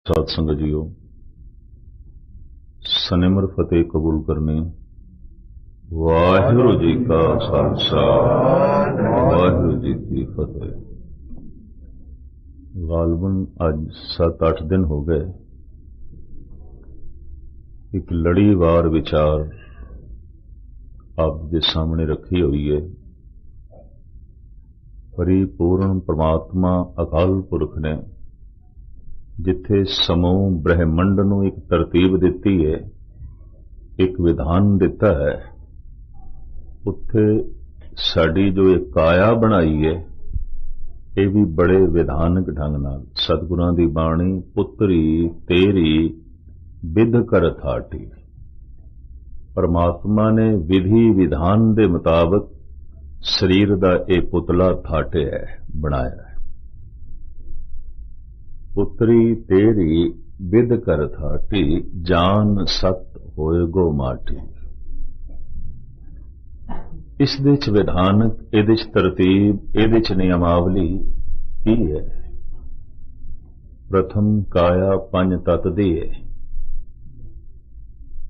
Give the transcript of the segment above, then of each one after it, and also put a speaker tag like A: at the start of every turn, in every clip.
A: साध संगत जीओ, सनिमर फतेह कबूल करने। वाहिगुरु जी का खालसा, वाहिगुरु जी की फतेह। गालबन अज 7-8 दिन हो गए एक लड़ीवार विचार आप दे सामने रखी हुई है। परिपूर्ण परमात्मा अकाल पुरख ने जिथे समूह ब्रह्मंड नूं एक तरतीब दिती है, एक विधान दिता है, उत्थे साड़ी जो एक काया बनाई है, ये भी बड़े विधानक ढंग नाल सतगुरां दी बाणी पुत्री तेरी विध कर थाटी। परमात्मा ने विधि विधान दे मुताबिक शरीर दा ये पुतला थाटे है, बनाया है। पुत्री तेरी विद कर थाटी, जान सत होए गो माटी। इस दे च विधानक, इहदे च तरतीब, इहदे च नियमावली की है। प्रथम काया पंज तत दी है,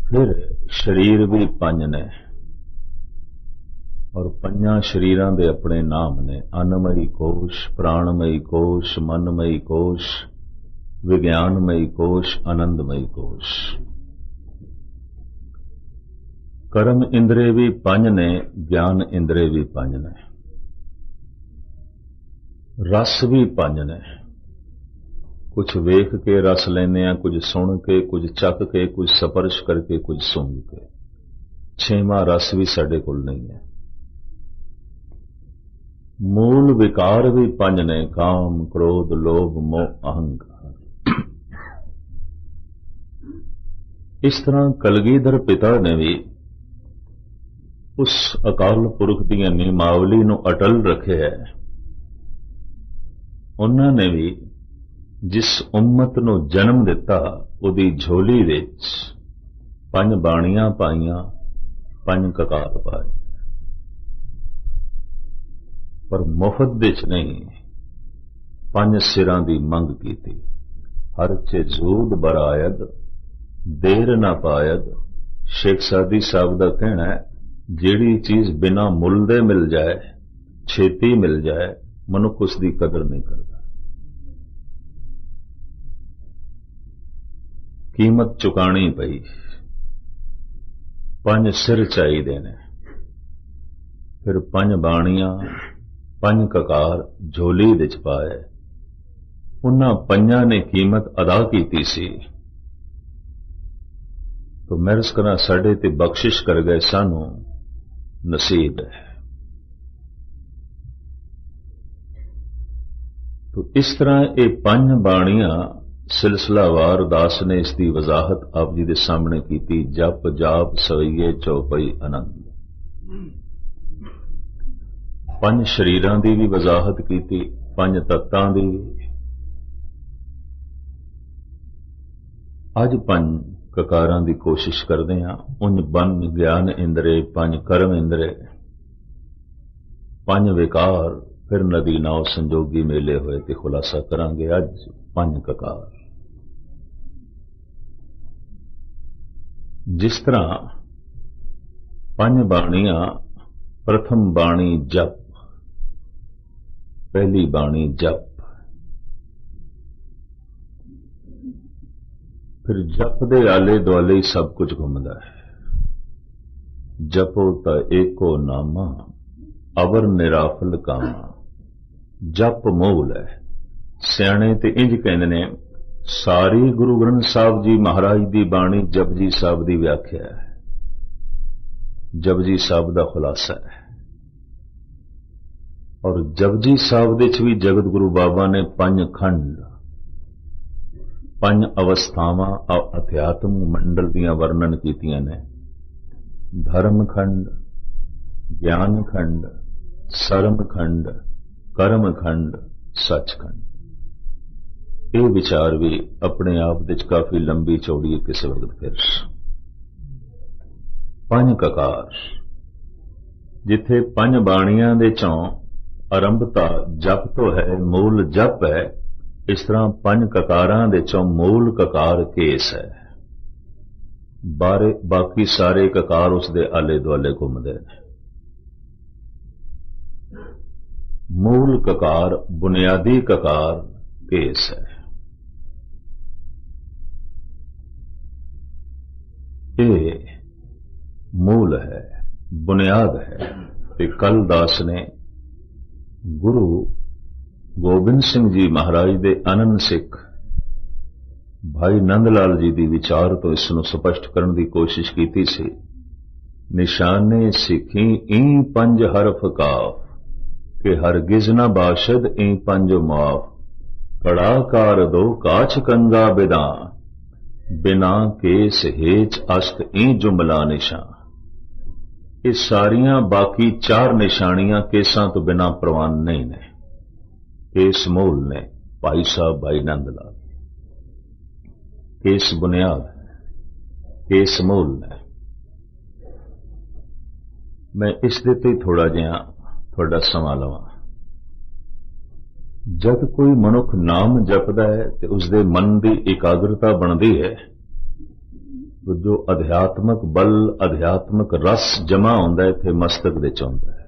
A: फिर शरीर भी पंज ने और पंजा शरीरां दे अपने नाम ने। अन्नमयी कोश, प्राणमयी कोश, मनमयी कोश, विज्ञानमयी कोश, आनंदमयी कोश। कर्म इंद्रे भी पंज ने, ज्ञान इंद्रे भी पंज ने। रस भी पंज ने, कुछ वेख के रस लेने, कुछ सुन के, कुछ चख के, कुछ स्पर्श करके, कुछ सूंघ के। छेवां रस भी साडे कोल नहीं है। मूल विकार भी पंज ने, काम, क्रोध, लोभ, मोह, अहंकार। इस तरह कलगीधर पिता ने भी उस अकाल पुरख दी नियमावली नूं अटल रखे है। उन्होंने भी जिस उम्मत नूं जन्म दिता, उहदी झोली विच पंज बाणियां पाईयां, पंज ककार पाए, पर मुफ्त विच नहीं, पंज सिरां दी मंग कीती। हर चे जूद बरायद, देर ना पायद। शेख सादी साहब का कहना है, जिहड़ी चीज बिना मुल दे मिल जाए, छेती मिल जाए, मनुख उसकी कदर नहीं करता। कीमत चुकानी पई, पंज सिर चाहिए ने, फिर पंज बाणियां, पंज ककार झोली विच पाए। उन्हां पंजां ने कीमत अदा कीती सी, तो महरस करा साडे ते बख्शिश कर गए, सानू नसीब है। तो इस तरह ये पंज बाणियां सिलसिलावार दास ने इसकी वजाहत आप जी के सामने की। जप जाप सवैये चौपई आनंद। पंज शरीरां दी भी वजाहत की, पंज तत्तां दी भी। अज पंज ककारां दी कोशिश करते हैं। उंज बन ज्ञान इंद्रे, पंज कर्म इंद्रे, पंज विकार, फिर नदी नाव संजोगी मेले होए ते खुलासा करांगे। अज पंज ककार। जिस तरह पंज बाणियां, प्रथम बाणी जप, पहली बाणी जप, फिर जप दे आले दुआले ही सब कुछ घूमता है। जपो ता एको नामा, अवर निराफल कामा। जप मूल है। सियाणे ते इंज कहंदे ने, सारी गुरु ग्रंथ साहब जी महाराज दी बाणी जपजी साहब दी व्याख्या है, जपजी साहब दा खुलासा है। और जपजी साहब दे च भी जगत गुरु बाबा ने पंज खंड, पंज अवस्थावां अध्यात्म मंडल दियां वर्णन कीतियां ने। धर्म खंड, ज्ञान खंड, सरम खंड, कर्म खंड, सचखंड। ये विचार भी अपने आप विच काफी लंबी चौड़ी है। किसी वक्त फिर पंज ककार, जिथे पंज बाणियां दे चों आरंभता जप तो है, मूल जप है, इस तरह पंज ककारां दे चों मूल ककार केस है, बाकी सारे ककार उसके आले दुआले घूमते हैं। मूल ककार, बुनियादी ककार केस है। ये मूल है, बुनियाद है। ते कल दास ने गुरु गोबिंद सिंह जी महाराज दे अनंद सिख भाई नंद लाल जी दी विचार तो इसनों स्पष्ट करने की कोशिश की सी। निशाने सिखी ई पंज हरफ काफ के हरगिज न बाशद ई पंज माफ, कड़ाकार दो काच कंगा बिदा बिना केस हेच अस्त ई जुमला निशान। ये सारियां बाकी चार निशानियां केसां तो बिना प्रवान नहीं ने। केस मूल ने भाई साहब भाई नंद लाल, केस बुनियाद है, केस मूल ने। मैं इस दे ते थोड़ा जिहा थोड़ा समा लवां। जब कोई मनुख नाम जपदा है तो उसके मन की एकाग्रता बनती है, तो जो अध्यात्मक बल अध्यात्मक रस जमा होंदा है इत्थे मस्तक दे च होंदा है।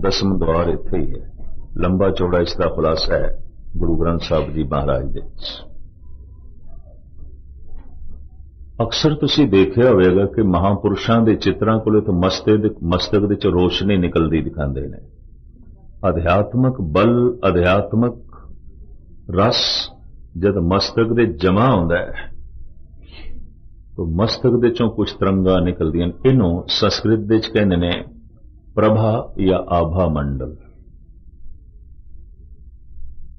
A: दसम द्वार इत्थे ही है। लंबा चौड़ा इसका खुलासा है गुरु ग्रंथ साहब जी महाराज दे। अक्सर तुसीं देखिया होवेगा कि महापुरुषां दे चित्रां कोले तो मस्तक दे च रोशनी निकलदी दिखांदे ने। अध्यात्मक बल अध्यात्मक रस जद मस्तक दे जमा होंदा है तो मस्तक दे चों कुछ तरंगा निकलदियां। इनों संस्कृत दे च कहंदे ने प्रभा या आभा मंडल।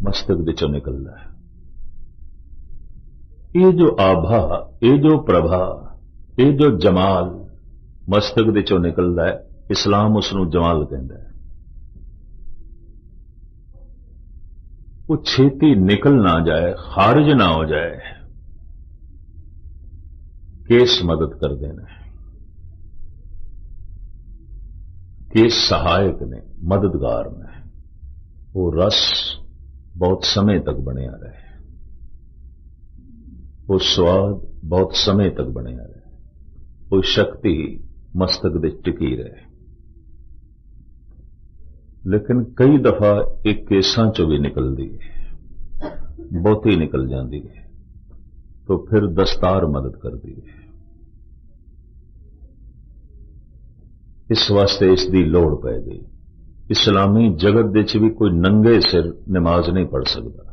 A: मस्तक दे चों निकलदा है ये जो आभा, ये जो प्रभा, ये जो जमाल मस्तक दे चों निकलदा है। इस्लाम उसनूं जमाल कहंदा है। वो छेती निकल ना जाए, खारिज ना हो जाए, केस मदद कर देना। केस सहायक ने, मददगार ने। वो रस बहुत समय तक बने रहे, वो स्वाद बहुत समय तक बने रहे, वो शक्ति मस्तक दे टिकी रहे। लेकिन कई दफा एक केसां चो भी निकलती है, बहुती निकल जाती है, तो फिर दस्तार मदद करती है। इस वास्ते इसकी लोड़ पै गई। इस्लामी जगत दे च भी कोई नंगे सिर नमाज नहीं पढ़ सकता।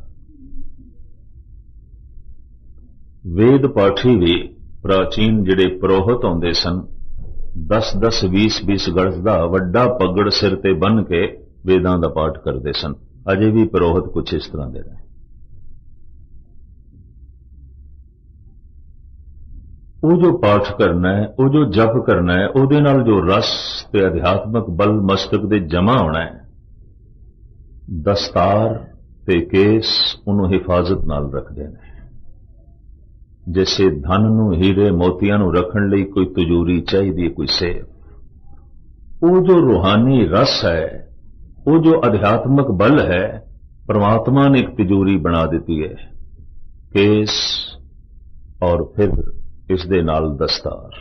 A: वेद पाठी भी प्राचीन जिहड़े पुरोहित होंदे सन 10-10 20-20 गज दा वड्डा पगड़ सिर ते बन के वेदां दा पाठ करते सन। अजे भी पुरोहित कुछ इस तरह दे रहे। वो जो पाठ करना है, वो जो जप करना है, उहदे नाल जो रस ते अध्यात्मक बल मस्तक दे जमा होना है, दस्तार ते केस उन्हों हिफाजत नाल रखते हैं। जैसे धन नूं हीरे मोतियां नूं रखण लई कोई तिजोरी चाहिए, कोई सेफ। वो जो रूहानी रस है, वो जो अध्यात्मक बल है, परमात्मा ने एक तिजोरी बना दी है, केस और फिर इस दे नाल दस्तार।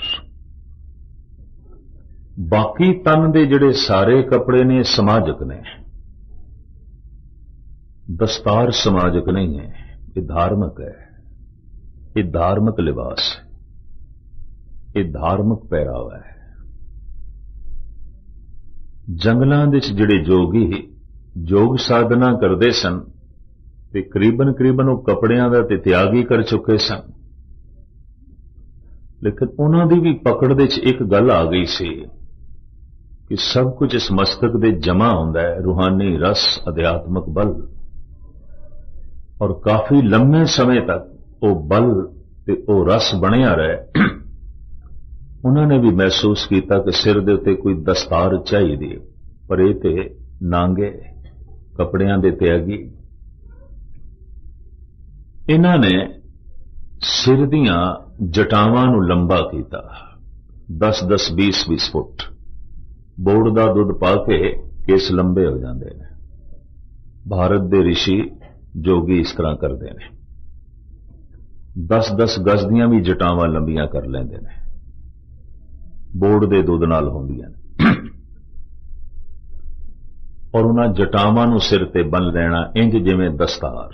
A: बाकी तन दे जिहड़े सारे कपड़े ने समाजक ने, दस्तार समाजक नहीं है, ये धार्मिक है, ये धार्मिक लिबास है, ये धार्मिक पहरावा है। जंगलों दे जिहड़े जोगी योग साधना करते सन ते करीबन वो कपड़ियां दा ते त्याग ही कर चुके सन। लेकिन उन्हों की भी पकड़ दे एक गल आ गई सी कि सब कुछ इस मस्तक दे जमा होंदा है, रूहानी रस अध्यात्मक बल। और काफी लंबे समय तक वो बल ते वो रस बनया रहे। उन्होंने भी महसूस किया कि सिर दे उत्ते कोई दस्तार चाहिए, पर ये ते नांगे कपड़ियां दे त्यागी। इन्होंने सिर दियां जटावां नूं लंबा किया 10-10 20-20 फुट। बोड़ दा दुध पा के केस लंबे हो जाते हैं। भारत दे ऋषि जोगी इस तरह करते हैं, 10-10 गज दियां भी जटावां लंबियां कर लेंदे ने, बोड़ दे दुध नाल होंदियां ने, और उन्हां जटावां नूं सिर ते बन लेना इंज जिवें दस्तार।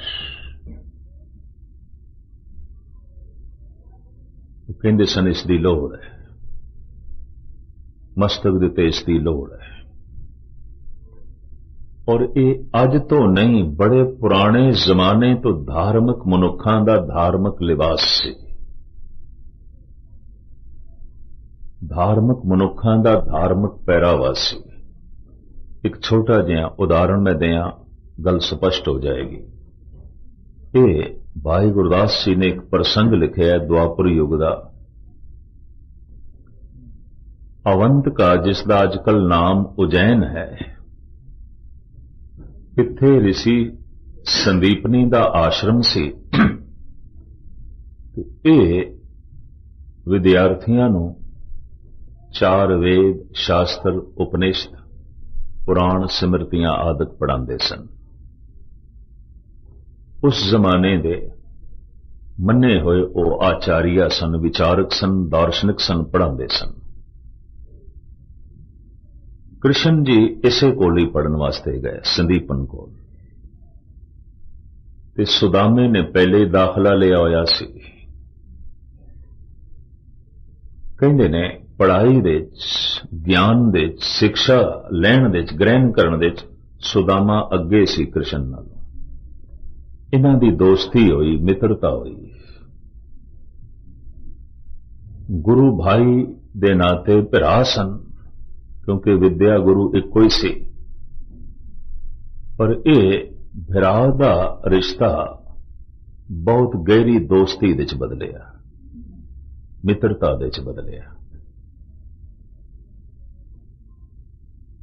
A: कहंदे सन इसदी लोड़ है, मस्तक दे ते इसदी लोड़ है। और ये अज तो नहीं, बड़े पुराने जमाने तो धार्मिक मनुखां दा धार्मिक लिबास सी। धार्मिक मनुखां दा धार्मिक पहरावा सी। एक छोटा जिहा उदाहरण मैं दें, गल स्पष्ट हो जाएगी। ये भाई गुरदास जी ने एक प्रसंग लिखा है द्वापर युग का। अवंत का, जिसका अजकल नाम उज्जैन है, इत्थे ऋषि संदीपनी का आश्रम सी। ये विद्यार्थियों नूं 4 वेद, शास्त्र, उपनिषद, पुराण, सिमरतियां आदि पढ़ाते सन। उस जमाने दे मन्ने होए वो आचार्य सन, विचारक सन, दार्शनिक सन, पढ़ाते सन। कृष्ण जी इसे कोल ही पढ़न वास्ते गए, संदीपन कोल। ते सुदामे ने पहले दाखला लिया होया सी। कहंदे ने पढ़ाई दे, ज्ञान दे, शिक्षा लैण दे, ग्रहण करन दे सुदामा अगे सी कृष्ण नालों। इन्हां दी दोस्ती हुई, मित्रता हुई। गुरु भाई दे नाते भरा सन, क्योंकि विद्या गुरु इको ही सी। पर यह भरा दा रिश्ता बहुत गहरी दोस्ती दे च बदलिया, मित्रता दे च बदलिया।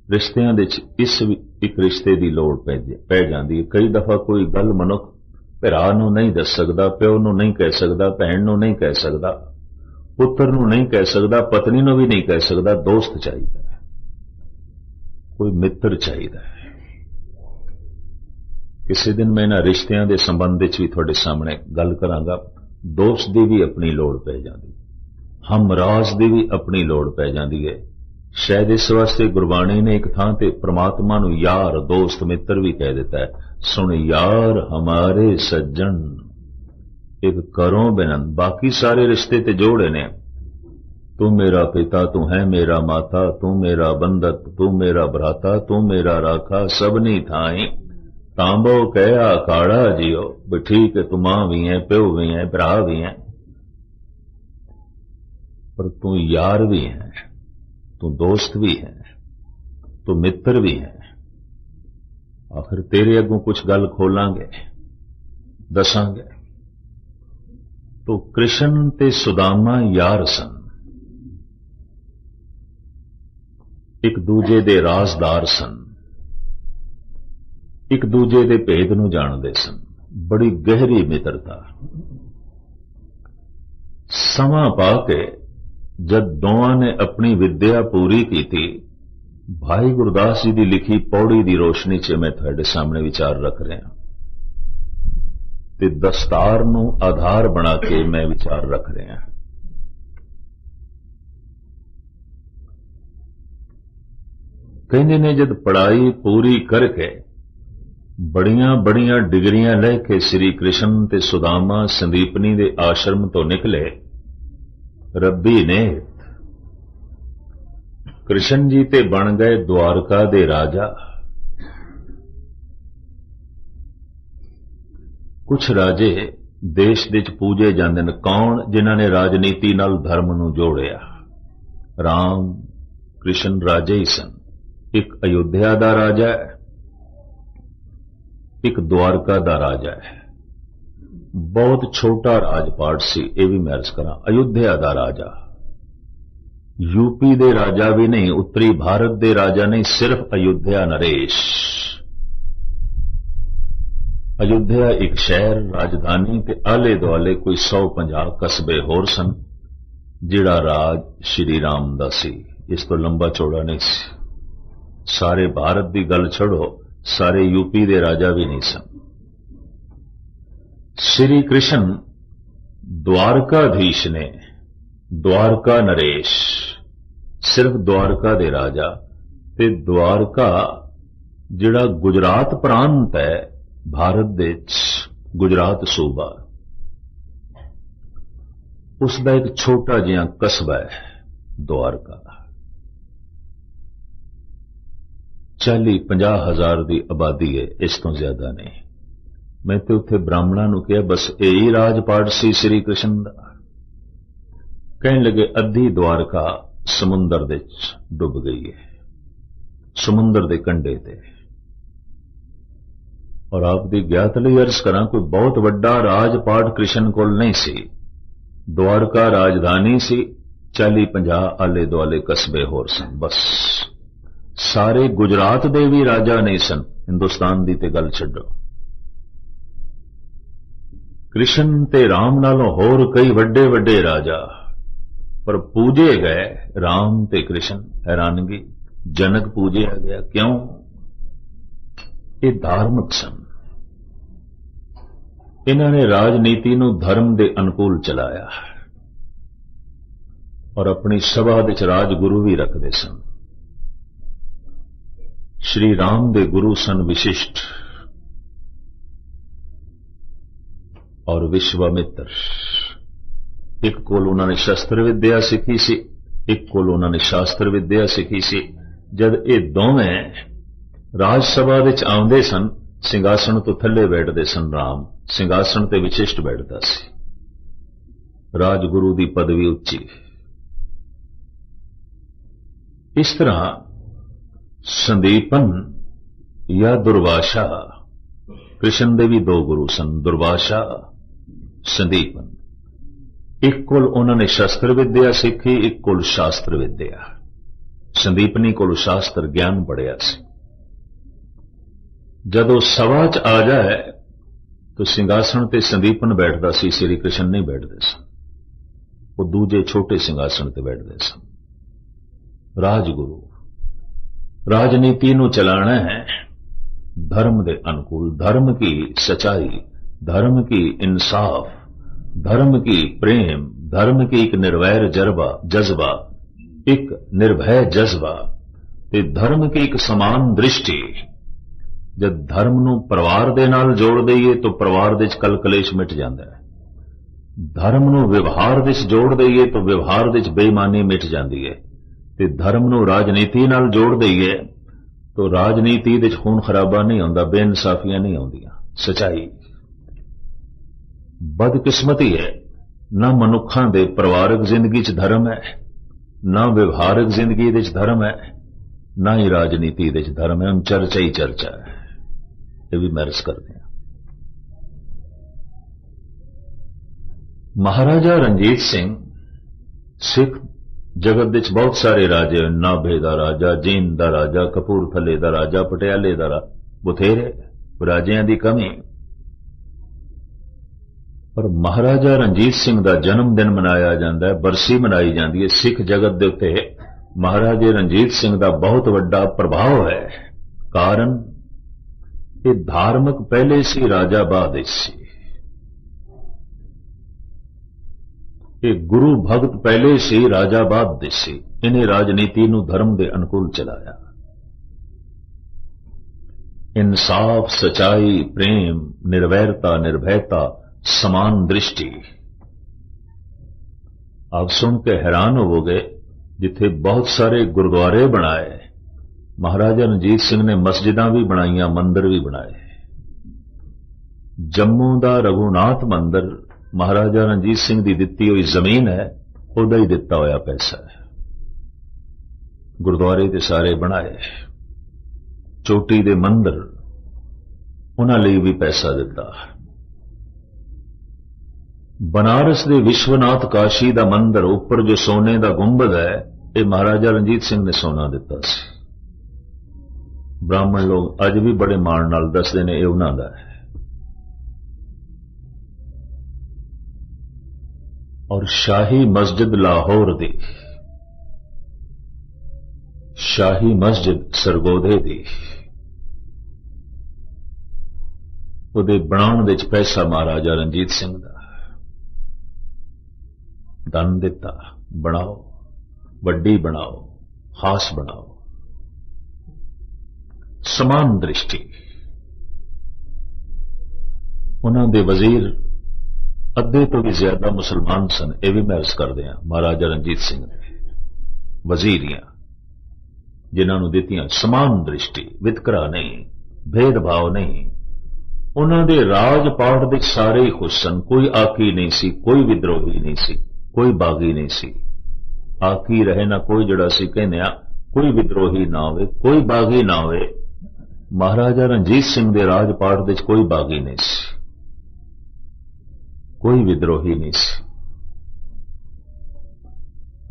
A: रिश्तियां दे च इस एक रिश्ते की लोड़ पै जाती है। कई दफा कोई गल मनुख भरा नूं नहीं दस सकदा, प्यो नूं नहीं कह सकदा, भैन नूं नहीं कह सकदा, पुत्र नूं नहीं कह सकदा, पत्नी नूं भी नहीं कह सकदा। दोस्त चाहिए, कोई मित्र चाहिए। किसी दिन मैं इन्हां रिश्तियां दे संबंध विच भी तुहाडे सामने गल करांगा। दोस्त दी भी अपनी लोड़ पै जाती, हमराज दी भी अपनी लोड़ पै जाती है। शायद इस वास्ते गुरबाणी ने एक थां ते परमात्मा नूं यार, दोस्त, मित्र भी कह दिता है। सुन यार हमारे सज्जन, एक करों बिनन। बाकी सारे रिश्ते ते जोड़े ने। तू मेरा पिता, तू है मेरा माता, तू मेरा बंदक, तू मेरा भ्राता, तू मेरा राखा, सबनी थाई तांबो कया काड़ा जियो। भी ठीक है, तू मां भी है, प्यो भी है, भरा भी है, पर तू यार भी है, तू दोस्त भी है, तू मित्र भी है। आखिर तेरे अगों कुछ गल खोलांगे, दसांगे। तो कृष्ण ते सुदामा यार सन, एक दूजे दे राजदार सन, एक दूजे दे भेद नूं जाणदे सन। बड़ी गहरी मित्रता। समा पाके जब दोवां ने अपनी विद्या पूरी की थी, भाई गुरदास जी की लिखी पौड़ी की रोशनी च मैं तुहाडे सामने विचार रख रहा, ते दस्तार नूं आधार बना के मैं विचार रख रहा। कहंदे ने जब पढ़ाई पूरी करके बड़ियां बड़ियां डिग्रियां लेके श्री कृष्ण ते सुदामा संदीपनी दे आश्रम तो निकले, रब्बी ने कृष्ण जी ते बन गए द्वारका दे राजा। कुछ राजे देश दे च पूजे जांदे ने। कौन? जिन्हां ने राजनीति नाल धर्म नूं जोड़िया। राम कृष्ण राजे ही सन। एक अयोध्या दा राजा है, एक द्वारका दा राजा है। बहुत छोटा राजपाट सी, यह भी मैं अर्ज करा। अयोध्या दा राजा, यूपी दे राजा भी नहीं, उत्तरी भारत दे राजा नहीं, सिर्फ अयोध्या नरेश। अयोध्या एक शहर, राजधानी के आले दुआले कोई 150 कस्बे होर सन, जिहड़ा राज श्री राम दा सी। इस तो लंबा चौड़ा नहीं सी। सारे भारत की गल छड़ो, सारे यूपी दे राजा भी नहीं सन। श्री कृष्ण द्वारकाधीश ने, द्वारका नरेश, सिर्फ द्वारका दे राजा, ते द्वारका जिहड़ा गुजरात प्रांत है भारत दे गुजरात सूबा, उसका एक छोटा जिहा कस्बा है द्वारका। 40-50 हज़ार की आबादी है, इस तो ज्यादा नहीं। मैं तो उत्थे ब्राह्मणों नूं कहा बस यही राजपाट सी श्री कृष्ण दा। कहने लगे अद्धी द्वारका समुंदर दे डुब गई है, समुंदर दे कंढे ते। और आपकी ज्ञात लई अर्ज करा, कोई बहुत वड्डा राजपाट कृष्ण कोल नहीं सी। द्वारका राजधानी सी, 40-50 आले दुआले कस्बे होर सन बस। सारे गुजरात दे भी राजा नहीं सन, हिंदुस्तान दी ते गल छड्डो। कृष्ण ते राम नालों होर कई वड्डे वड्डे राजा, पर पूजे गए राम ते कृष्ण। हैरानगी, जनक पूजे गया क्यों? ये धार्मिक सन। इन्होंने राजनीति नूं धर्म दे अनुकूल चलाया और अपनी सभा विच राजगुरु भी रखते सन। श्री राम दे गुरु सन विशिष्ट और विश्वामित्र। एक कोल उन्होंने शस्त्र विद्या सीखी सी, एक कोल उन्होंने शास्त्र विद्या सीखी सी। जब ये दोवें राजसभा विच आउंदे सन, सिंघासन तो थल्ले बैठते सन, राम सिंघासन ते विशिष्ट बैठता सी। राजगुरु की पदवी उच्ची। इस तरह संदीपन या दुर्वासा, कृष्ण दे भी दो गुरु सन, दुर्वासा संदीपन। एक कोल उन्होंने शस्त्र विद्या सीखी, एक कोल शास्त्र विद्या। संदीपनी कोल शास्त्र ज्ञान पढ़िया सी। जदों सभा च आ जाए तो सिंघासन ते संदीपन बैठता सी, श्री कृष्ण नहीं बैठते सन। वो दूजे छोटे सिंघासन ते बैठते सन। राजगुरु राजनीति नूं चलाना है धर्म दे अनुकूल, धर्म की सच्चाई, धर्म की इंसाफ, धर्म की प्रेम, धर्म की एक निर्वैर जज्बा, एक निर्भय जज्बा, ते धर्म की एक समान दृष्टि। जब धर्म नूं परिवार दे नाल जोड़ दईए तो परिवार दे कल कलेश मिट जाता है। धर्म नूं व्यवहार दे जोड़ दईए तो व्यवहार दे बेईमानी मिट जाती है। ते धर्म नूं राजनीति नाल जोड़ दईए तो राजनीति दे खून खराबा नहीं आउंदा, बेइंसाफियां नहीं आउंदियां। सच्चाई बदकिस्मती है, ना मनुखां दे परिवारक जिंदगी च धर्म है, ना व्यवहारिक जिंदगी दे धर्म है, ना ही राजनीति दे धर्म है। हम चर्चा ही चर्चा है, ये भी मैरस करते हैं। महाराजा रणजीत सिंह सिख जगत विच बहुत सारे राजे, नाभे दा राजा, जींद दा राजा, कपूरथले दा राजा, पटियाले दा बथेरे राजियां दी कमी। पर महाराजा रणजीत सिंह दा जन्मदिन मनाया जाता है, बरसी मनाई जाती है। सिख जगत दे उत्ते महाराजे रणजीत सिंह दा बहुत वड्डा प्रभाव है। कारण ये धार्मिक पहले सी, राजा बाद सी। ये गुरु भगत पहले से राजा बाद सी। इन्हें राजनीति नूं धर्म दे अनुकूल चलाया। इंसाफ, सच्चाई, प्रेम, निर्वैरता, निर्भयता, समान दृष्टि। आप सुन के हैरान होवोगे, जिथे बहुत सारे गुरुद्वारे बनाए, महाराजा रणजीत सिंह ने मस्जिदां भी बनाईयां, मंदिर भी बनाए। जम्मू दा रघुनाथ मंदिर महाराजा रणजीत सिंह की दिती हुई जमीन है, उहदा ही दिता होया पैसा है। गुरुद्वारे ते सारे बनाए, चोटी दे मंदिर उन्हां लई भी पैसा दिता। बनारस दे विश्वनाथ काशी दा मंदिर उपर जो सोने दा गुंबद है, ये महाराजा रणजीत सिंह ने सोना दिता सी। ब्राह्मण लोग अज भी बड़े माण नाल दसदे ने ये उन्हां दा है। और शाही मस्जिद लाहौर दी, शाही मस्जिद सरगोधे दी, ਉਹਦੇ ਬਣਾਉਣ ਵਿੱਚ ਪੈਸਾ ਮਹਾਰਾਜਾ ਰਣਜੀਤ ਸਿੰਘ ਦਾ ਧਨ ਦਿੱਤਾ, ਬਣਾਓ, ਵੱਡੀ ਬਣਾਓ, ਖਾਸ ਬਣਾਓ। ਸਮਾਨ ਦ੍ਰਿਸ਼ਟੀ। ਉਹਨਾਂ ਦੇ ਵਜ਼ੀਰ ਅੱਧੇ ਤੋਂ ਵੀ ਜ਼ਿਆਦਾ ਮੁਸਲਮਾਨ ਸਨ, ਇਹ ਵੀ ਮੈਂ ਅਰਜ਼ ਕਰਦੇ ਹਾਂ। ਮਹਾਰਾਜਾ ਰਣਜੀਤ ਸਿੰਘ ਦੇ ਵਜ਼ੀਰੀਆਂ ਜਿਨ੍ਹਾਂ ਨੂੰ ਦਿੱਤੀਆਂ ਸਮਾਨ ਦ੍ਰਿਸ਼ਟੀ, ਵਿਤਕਰਾ ਨਹੀਂ, ਭੇਦਭਾਵ ਨਹੀਂ। ਉਹਨਾਂ ਦੇ ਰਾਜ ਪਾਠ ਦੇ ਸਾਰੇ ਹੀ ਖੁਸ਼ ਸਨ, ਕੋਈ ਆਕੀ ਨਹੀਂ ਸੀ, ਕੋਈ ਵਿਦਰੋਹੀ ਨਹੀਂ ਸੀ, ਕੋਈ ਬਾਗੀ ਨਹੀਂ ਸੀ। ਆਕੀ ਰਹੇ ਨਾ ਕੋਈ, ਜਿਹੜਾ ਸੀ ਕਹਿੰਦੇ ਆ ਕੋਈ ਵਿਦਰੋਹੀ ਨਾ ਹੋਵੇ, ਕੋਈ ਬਾਗੀ ਨਾ ਹੋਵੇ। ਮਹਾਰਾਜਾ ਰਣਜੀਤ ਸਿੰਘ ਦੇ ਰਾਜ ਪਾਠ ਵਿੱਚ ਕੋਈ ਬਾਗੀ ਨਹੀਂ ਸੀ, ਕੋਈ ਵਿਦਰੋਹੀ ਨਹੀਂ ਸੀ।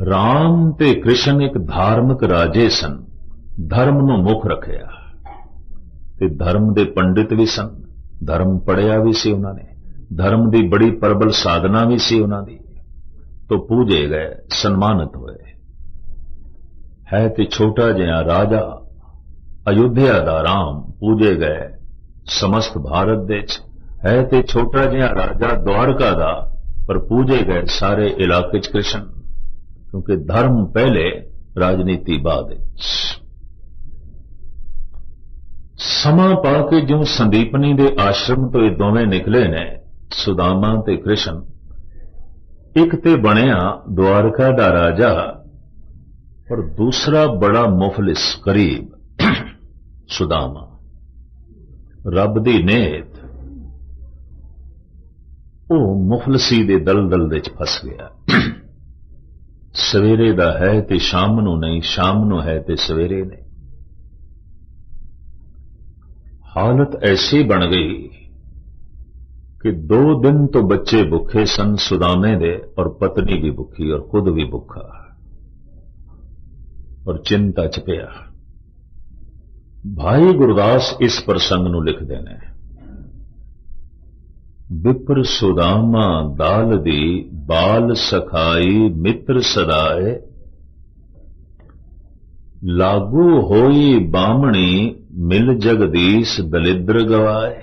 A: ਰਾਮ ਤੇ ਕ੍ਰਿਸ਼ਨ ਇੱਕ ਧਾਰਮਿਕ ਰਾਜੇ ਸਨ, ਧਰਮ ਨੂੰ ਮੁੱਖ ਰੱਖਿਆ, ਤੇ ਧਰਮ ਦੇ ਪੰਡਿਤ ਵੀ ਸਨ, ਧਰਮ ਪੜਿਆ ਵੀ ਸੀ ਉਹਨਾਂ ਨੇ, ਧਰਮ ਦੀ ਬੜੀ ਪ੍ਰਬਲ ਸਾਧਨਾ ਵੀ ਸੀ ਉਹਨਾਂ ਦੀ, ਤੋਂ ਪੂਜੇ ਗਏ, ਸਨਮਾਨਿਤ ਹੋਏ। ਹੈ ਤੇ ਛੋਟਾ ਜਿਹਾ ਰਾਜਾ ਅਯੁੱਧਿਆ ਦਾ ਰਾਮ, ਪੂਜੇ ਗਏ ਸਮਸਤ ਭਾਰਤ ਦੇ ਵਿੱਚ। ਹੈ ਤੇ ਛੋਟਾ ਜਿਹਾ ਰਾਜਾ ਦੁਆਰਕਾ ਦਾ, ਪਰ ਪੂਜੇ ਗਏ ਸਾਰੇ ਇਲਾਕੇ 'ਚ ਕ੍ਰਿਸ਼ਨ, ਕਿਉਂਕਿ ਧਰਮ ਪਹਿਲੇ, ਰਾਜਨੀਤੀ ਬਾਅਦ ਵਿੱਚ। ਸਮਾਂ ਪਾ ਕੇ ਜਿਉਂ ਸੰਦੀਪਨੀ ਦੇ ਆਸ਼ਰਮ ਤੋਂ ਇਹ ਦੋਵੇਂ ਨਿਕਲੇ ਨੇ, ਸੁਦਾਮਾ ਤੇ ਕ੍ਰਿਸ਼ਨ, ਇੱਕ ਤੇ ਬਣਿਆ ਦੁਆਰਕਾ ਦਾ ਰਾਜਾ, ਪਰ ਦੂਸਰਾ ਬੜਾ ਮੁਫਲਿਸ ਗਰੀਬ ਸੁਦਾਮਾ। ਰੱਬ ਦੀ ਨੇਤ, ਉਹ ਮੁਫਲਸੀ ਦੇ ਦਲਦਲ ਵਿੱਚ ਫਸ ਗਿਆ। ਸਵੇਰੇ ਦਾ ਹੈ ਤੇ ਸ਼ਾਮ ਨੂੰ ਨਹੀਂ, ਸ਼ਾਮ ਨੂੰ ਹੈ ਤੇ ਸਵੇਰੇ ਨਹੀਂ। ਹਾਲਤ ਐਸੀ ਬਣ ਗਈ ਕਿ 2 ਦਿਨ ਤੋਂ ਬੱਚੇ ਭੁੱਖੇ ਸਨ ਸੁਦਾਮੇ ਦੇ, ਔਰ ਪਤਨੀ ਵੀ ਭੁੱਖੀ, ਔਰ ਖੁਦ ਵੀ ਭੁੱਖਾ, ਔਰ ਚਿੰਤਾ 'ਚ ਪਿਆ। ਭਾਈ ਗੁਰਦਾਸ ਇਸ ਪ੍ਰਸੰਗ ਨੂੰ ਲਿਖਦੇ ਨੇ, ਵਿਪਰ ਸੁਦਾਮਾ ਦਾਲ ਦੀ ਬਾਲ ਸਖਾਈ ਮਿੱਤਰ ਸਦਾਏ, ਲਾਗੂ ਹੋਈ ਬਾਮਣੀ ਮਿਲ ਜਗਦੀਸ਼ ਦਲਿਦਰ ਗਵਾਏ।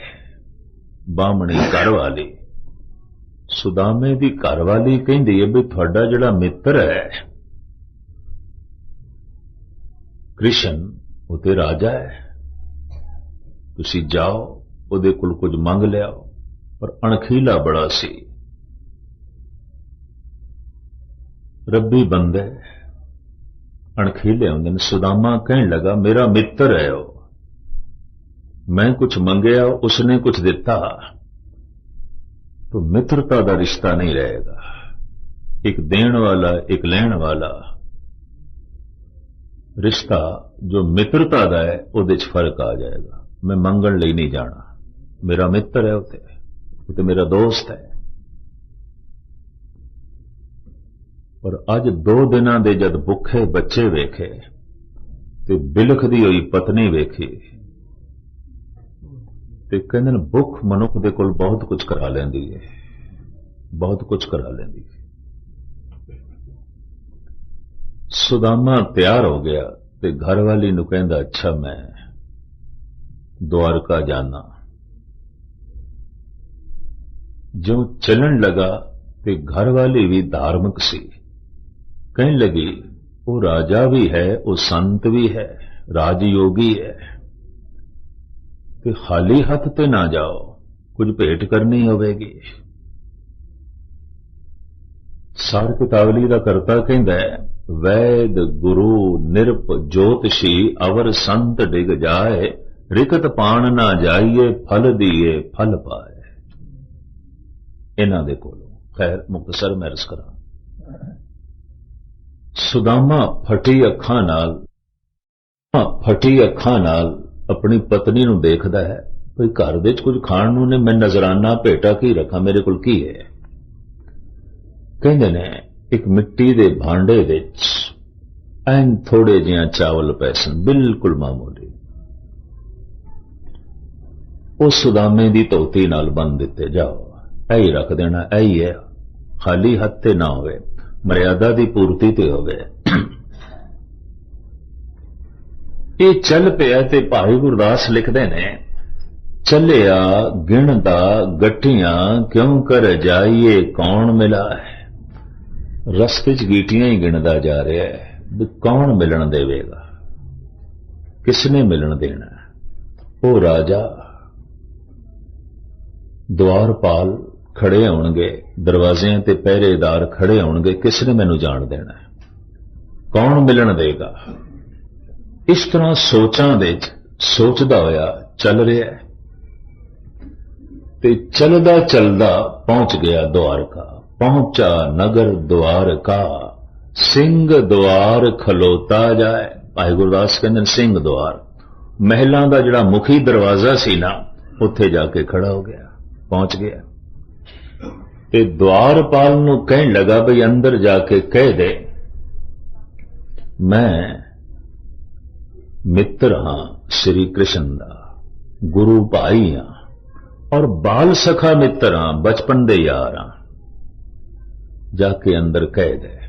A: ਬਾਮਣੀ ਘਰ ਵਾਲੀ, ਸੁਦਾਮੇ ਦੀ ਘਰ ਵਾਲੀ ਕਹਿੰਦੀ ਹੈ ਵੀ ਤੁਹਾਡਾ ਜਿਹੜਾ ਮਿੱਤਰ ਹੈ ਕ੍ਰਿਸ਼ਨ, ਉਹ ਤੇ ਰਾਜਾ ਹੈ, ਤੁਸੀਂ ਜਾਓ ਉਹਦੇ ਕੋਲ ਕੁਝ ਮੰਗ ਲਿਆਓ। ਪਰ ਅਣਖੀਲਾ ਬੜਾ ਸੀ, ਰੱਬੀ ਬੰਦੇ ਅਣਖੀਲੇ ਹੁੰਦੇ ਨੇ। ਸੁਦਾਮਾ ਕਹਿਣ ਲੱਗਾ ਮੇਰਾ ਮਿੱਤਰ ਹੈ ਉਹ, ਮੈਂ ਕੁਝ ਮੰਗਿਆ ਉਸਨੇ ਕੁਝ ਦਿੱਤਾ, तो मित्रता का रिश्ता नहीं रहेगा। एक देने वाला एक लेने वाला रिश्ता जो मित्रता का है उहदे च फर्क आ जाएगा। मैं मंगण लई नहीं जाना, मेरा मित्र है उते मेरा दोस्त है। पर अज 2 दिनां दे जद भुखे बच्चे वेखे ते बिलखदी हुई पत्नी वेखी ते कहंदे ने भुख मनुख दे कोल बहुत कुछ करा लैंदी है, बहुत कुछ करा लैंदी है। सुदामा तैयार हो गया ते घरवाली नूं कहंदा अच्छा मैं द्वारका जाना। जो चलन लगा ते घरवाली भी धार्मिक सी, कहने लगी वो राजा भी है, वो संत भी है, राजयोगी है, ते खाली हाथ ते ना जाओ, कुछ भेंट करनी होगी। सार कितावली का करता कहंदा है वैद गुरु निरप ज्योतिषी अवर संत डिग जाए, रिकत पान ना जाइए फल दिए फल पाए। इन्हां दे कोलों खैर मुख्तसर मैं अर्ज करा। सुदामा फटी अखां नाल अपनी पत्नी नूं देखदा है भाई घर दे कुछ खाण नूं ने मैं नजराना भेटा की रखा, मेरे कोल की है। कहंदे ने एक मिट्टी दे भांडे विच ऐन थोड़े जिहा चावल पए सन, बिल्कुल मामूली। उस सुदामे दी धोती नाल बन दिते, जाओ ऐही रख देना, ऐही है, खाली हथ ते ना होवे, मर्यादा दी पूर्ति ते होवे। ये चल पिया ते भाई गुरदास लिखते ने चलिया गिणदा गठियां क्यों कर जाइए कौन मिला है। रस्ते च गीटियां ही गिणदा जा रहा है भी कौन मिलन देवेगा, किसने मिलन देना। वो राजा द्वारपाल खड़े होणगे, दरवाजियां ते पहरेदार खड़े होणगे, किसने मैनू जान देना, कौन मिलन देगा। इस तरह सोचां दे सोचदा होया चल रहा है ते चलदा चलदा पहुंच गया द्वारका। पहुंचा नगर द्वारका, सिंह द्वार खलोता जाए। भाई गुरदास कहते सिंह द्वार, महलों का जिहड़ा मुखी दरवाजा सी ना, उत्थे जाके खड़ा हो गया, पहुंच गया। ते द्वारपाल नूं कहण लगा बई अंदर जाके कह दे मैं मित्र हां श्री कृष्ण दा, गुरु भाई हां और बाल सखा मित्र हां, बचपन दे यार हां। जाके अंदर कह दे।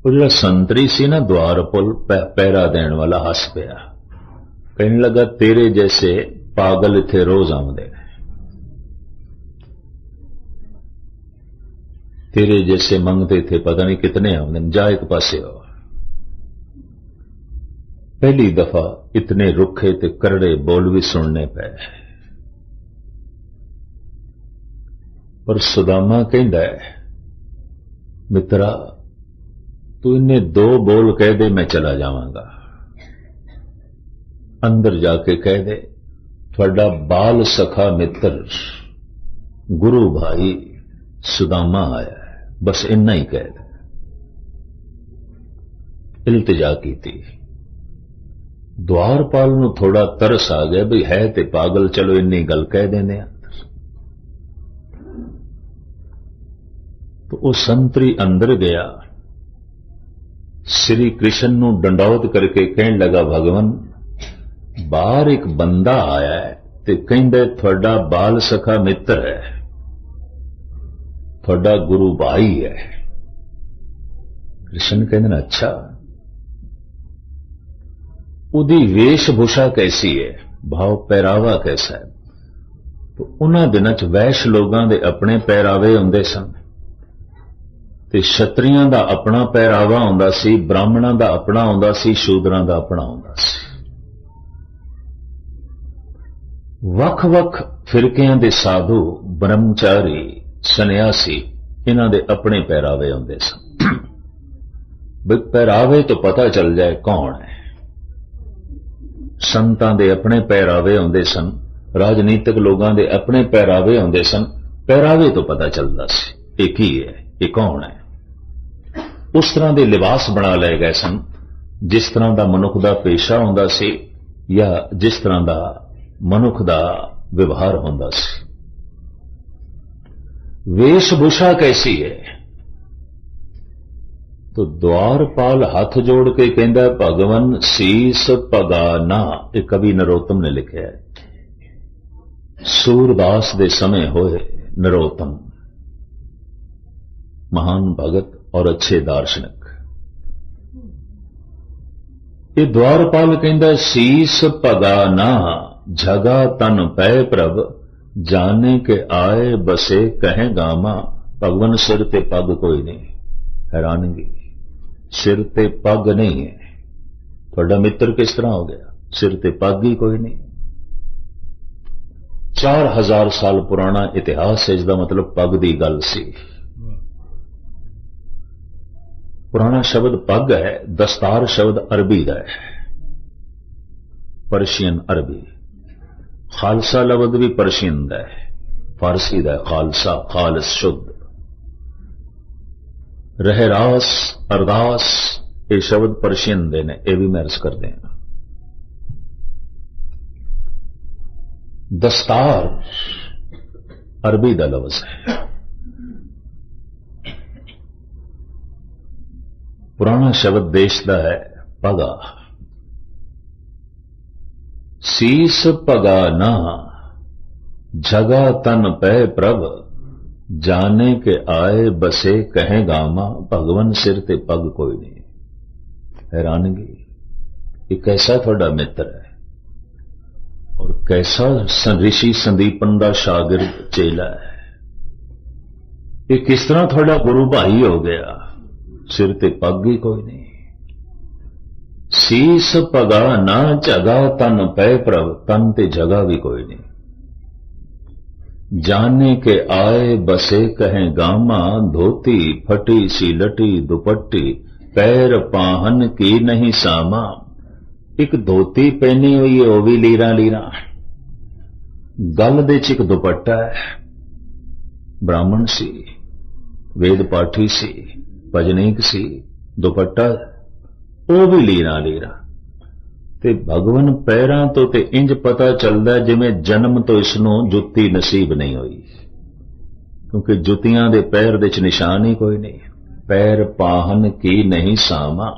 A: वो जो संतरी सी ना द्वारपाल पहरा देने वाला हस पिया, कहने लगा तेरे जैसे पागल इत्थे रोज आउंदे, तेरे जैसे मंगते थे पता नहीं कितने आउंदे, जा एक पासे हो। पहली दफा इतने रुखे ते करड़े बोल भी सुनने पे। पर सुदामा कहंदा है मित्रा तू इन्हें दो बोल कह दे मैं चला जावांगा। अंदर जाके कह दे थोड़ा बाल सखा मित्र गुरु भाई सुदामा आया है, बस इन्ना ही कह दे। इल्तिजा की थी। द्वारपाल नूं थोड़ा तरस आ गया भी है ते पागल, चलो इन्नी गल कह देने। तो वो संतरी अंदर गया, श्री कृष्ण नूं डंडौत करके कहने लगा भगवान बाहर एक बंदा आया है ते कहंदा थोड़ा बाल सखा मित्र है, थोड़ा गुरु भाई है। कृष्ण कहंदे अच्छा उदी वेशभूषा कैसी है, भाव पहरावा कैसा है। तो उन्हां दिनां च वैश्य लोगां दे अपने पहरावे हुंदे सन ते क्षत्रियां दा अपना पहरावा हुंदा सी, ब्राह्मणां दा अपना हुंदा सी, शूद्रां दा अपना हुंदा सी। वख-वख फिरकियां दे साधु ब्रह्मचारी सन्यासी इन्हां दे अपने पहरावे हुंदे सन। पहरावे तो पता चल जाए कौन है। संतां दे अपने पहरावे हुंदे सन, राजनीतिक लोगां दे अपने पहरावे हुंदे सन। पहरावे तो पता चलदा सी ये की है, ये कौन है। उस तरह के लिबास बना लए गए सन जिस तरह का मनुख का पेशा हुंदा सी या जिस तरह का मनुख का व्यवहार हुंदा सी। वेशभूषा कैसी है। तो द्वारपाल हाथ जोड़ के कहंदा भगवान सीस पगाना, ये कवि नरोत्तम ने लिखा है। सूरदास दे समय होए नरोत्तम, महान भगत और अच्छे दार्शनिक। ये द्वारपाल कहंदा सीस पगाना, झगा तन पै प्रभ, जाने के आए बसे कहें गामा। भगवान सिर ते पग कोई नहीं, हैरानगी सिर ते पग नहीं है। थोड़ा मित्र किस तरह हो गया, सिर ते पग ही कोई नहीं। 4000 साल पुराना इतिहास है, इसका मतलब पग दी गल सी। पुराना शब्द पग है, दस्तार शब्द अरबी का है, पर्शियन अरबी। खालसा लफ्ज भी पर्शियन का है, फारसी का है खालसा, खालस शुद्ध। रहरास अरदास ये शब्द पर्शियन दे ने, ये भी मैं अर्ज कर दें। दस्तार अरबी का लफ्ज है। पुराना शब्द देश का है पगा। सीस पगा ना, झगा तन पै प्रभ, जाने के आए बसे कहें गामा। भगवान सिर ते पग कोई नहीं। हैरानगी, एक ऐसा थोड़ा मित्र है और कैसा ऋषि संदीपन का शागिर्द चेला है, ये किस तरह थोड़ा गुरु भाई हो गया। सिर ते पग ही कोई नहीं, सीस पगा ना जगा तन पै प्रभ, तन ते जगा भी कोई नहीं। जाने के आए बसे कहें गामा, धोती फटी सी लटी दुपट्टी, पैर पाहन की नहीं सामा। एक धोती पहनी हुई है वह भी लीरा लीरा, गल दे च एक दुपट्टा है। ब्राह्मण सी, वेद पाठी सी, भजनीक सी, दुपट्टा वह भी लीरा लीरा। ते भगवन पैरां तो ते इंज पता चलदा जिवें जन्म तो इसनों जुत्ती नसीब नहीं हुई, क्योंकि जुतियां दे पैर दे च निशान ही कोई नहीं। पैर पाहन की नहीं सामा,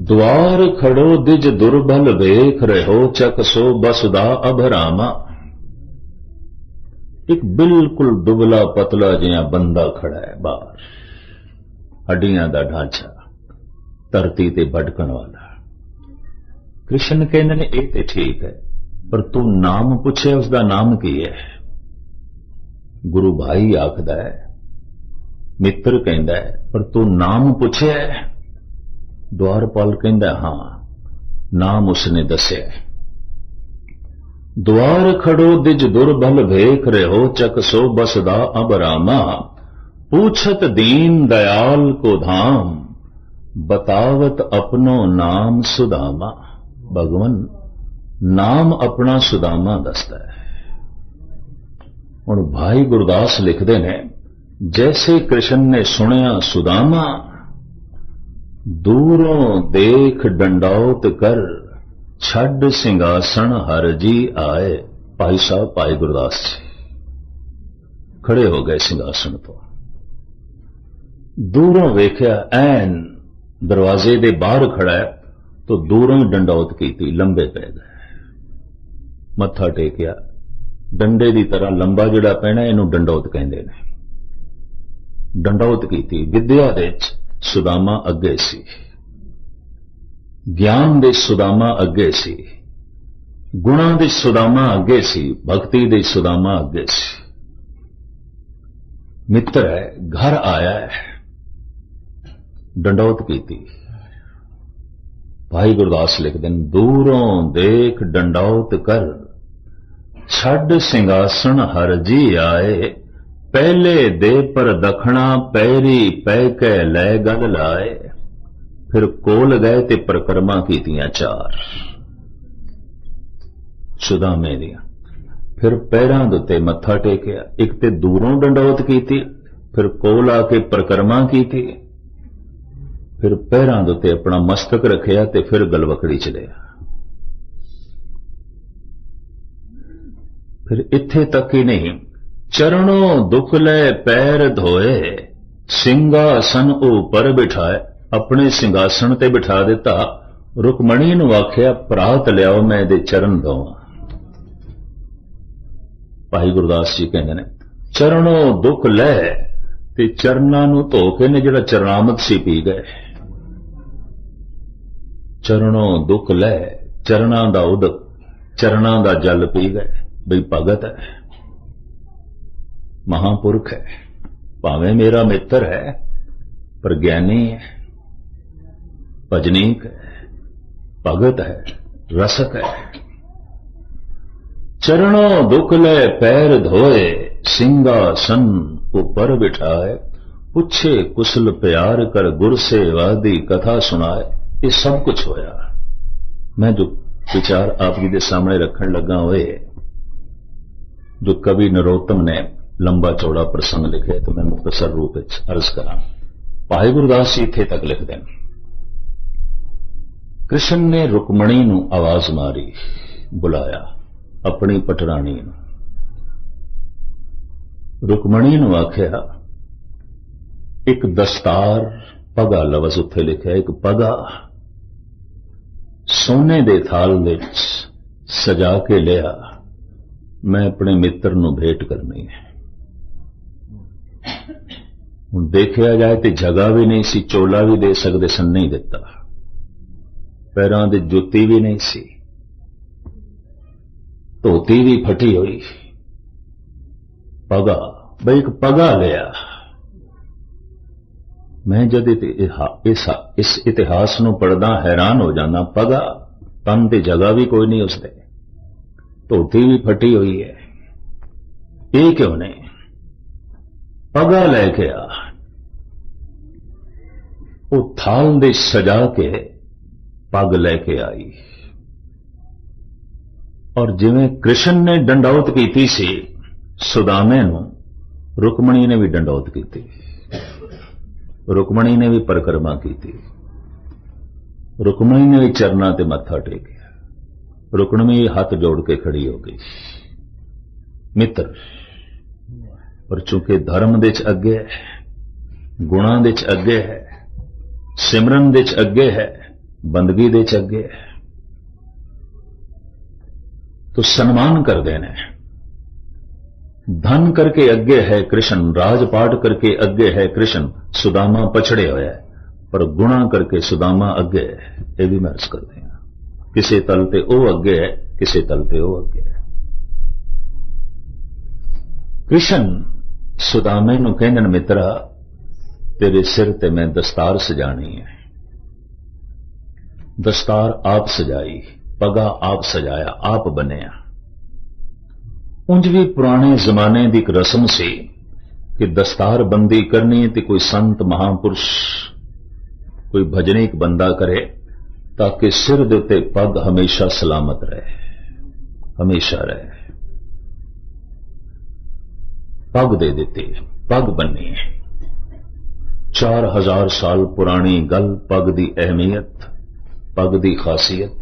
A: द्वार खड़ो दिज दुर्बल वेख रहो, चक सो बसदा अभरामा। एक बिल्कुल दुबला पतला जिहा बंदा खड़ा है बाहर, हड्डियां दा ढांचा, धरती ते भटकण वाला। कृष्ण कहंदे ने ये ते ठीक है, पर तू नाम पुछे उसका नाम की है। गुरु भाई आखदा है, मित्र कहंदा है, पर तू नाम पुछे है। द्वारपाल कहंदा हां, नाम उसने दस्या। द्वार खड़ो दिज दुर्बल भेख रहो, चक सो बसदा अबरामा। पूछत दीन दयाल को धाम, बतावत अपनो नाम सुदामा। भगवन नाम अपना सुदामा दसदा है। हुण भाई गुरदास लिखते हैं, जैसे कृष्ण ने सुनिया सुदामा, दूरों देख डंडौत कर, छड़ सिंहासन हर जी आए। भाई साहब भाई गुरदास जी खड़े हो गए सिंहासन तो, दूरों वेख्या, ऐन दरवाजे दे बाहर खड़ा है तो दूरों ही डंडौत की, लंबे पै गए, मत्था टेकिया। डंडे की तरह लंबा जिहड़ा पैना इनू डंडौत कहंदे ने। डंडौत की, विद्या दे सुदामा अगे सी, ज्ञान दे सुदामा अगे सी, गुणा दे सुदामा अगे सी, भक्ति दे सुदामा अगे सी। मित्र है, घर आया है, डंडौत की। भाई गुरदास लिखते हैं, दूरों देख डंडौत कर, छड़ सिंहासन हर जी आए। पहले दे पर दखना, पैरी पै के लै गल लाए। फिर कोल गए ते परिक्रमा कीतियां चार सुदामे दियां। फिर पैरां दे उत्ते मत्था टेकिया, एक ते दूरों डंडौत कीती, फिर कोल आके परिक्रमा कीती, फिर पैरां दे उत्ते अपना मस्तक रखिया ते फिर गलवकड़ी च लिया। फिर इत्थे तक ही नहीं, चरणों दुख ले पैर धोए, सिंहासन ऊपर बिठाए। अपने सिंहासन ते बिठा दिता। रुकमणी नूं आख्या, भरात लियाओ मैं इहदे चरण धोवां। भाई गुरदास जी कहंदे ने, चरणों दुख ले ते चरणां नूं धो के ने जिहड़ा चरणामत सी पी गए। चरणों दुख ले, चरणां दा उदक, चरणां दा जल पी गए। बई भगत है, महापुरख है, भावें मेरा मित्र है पर ज्ञानी है, भजनीक है, भगत है, रसक है। चरणों दुख ले पैर धोए, सिंहासन ऊपर बिठाए। पूछे कुशल प्यार कर, गुर से वादी कथा सुनाए। ये सब कुछ होया। मैं जो विचार आप जी के सामने रखने लगा हुए, जो कवि नरोत्तम ने लंबा चौड़ा प्रसंग लिखे, तो मैं मुख्तसर रूप अर्ज करा। भाई गुरदास जी इत्थे तक लिखते हैं, कृष्ण ने रुकमणी नूं आवाज मारी, बुलाया अपनी पटराणी नूं। रुकमणी नूं आख्या, एक दस्तार पगा, लवज उत्थे लिखा, एक पगा सोने दे थाल दे सजा के लिया, मैं अपने मित्र नूं भेंट करनी है। हुण देखिया जाए तो जगह भी नहीं सी, चोला भी दे सकते सन, नहीं दिता। पैरां दे जुत्ती भी नहीं सी, धोती भी फटी हुई, पगा बई एक पगा लिया। मैं जद इस इतिहास नूं पढ़दा हैरान हो जाना। पगा तन ते जगह भी कोई नहीं उसदे, धोती भी फटी हुई है, ये क्यों नहीं? पगा लैके आ, वो थाल दे सजा के पग लैके आई। और जिवें कृष्ण ने डंडौत की सी सुदामे नूं, रुकमणी ने भी डंडौत की, रुकमणी ने भी परिक्रमा की, रुकमणी ने भी चरना ते मत्था टेकिया, रुकमणी हाथ जोड़ के खड़ी हो गई। मित्र, पर चूंकि धर्म दे च अगे है, गुणा दे च अगे है, सिमरन दे च अगे है, बंदगी दे च अगे है, तो सन्मान कर देने। धन करके अगे है कृष्ण, राजपाट करके अगे है कृष्ण, सुदामा पछड़े होया है, पर गुणा करके सुदामा अगे है। यह भी मैं अर्ज कर दें, किसी तल ते ओ अगे है, किसी तल ते ओ अगे है। कृष्ण सुदामे नूं कहंदे, मित्रा तेरे सिर ते मैं दस्तार सजानी है। दस्तार आप सजाई, पगा आप सजाया, आप बनिया। उंज भी पुराने जमाने की एक रस्म सी कि दस्तार बंदी करनी ते कोई संत महापुरुष, कोई भजनीक बंदा करे, ताकि सिर दे उत्ते पग हमेशा सलामत रहे, हमेशा रहे। पग दे देती, पग बनी। 4000 साल पुरानी गल, पग दी अहमियत, पग दी खासियत,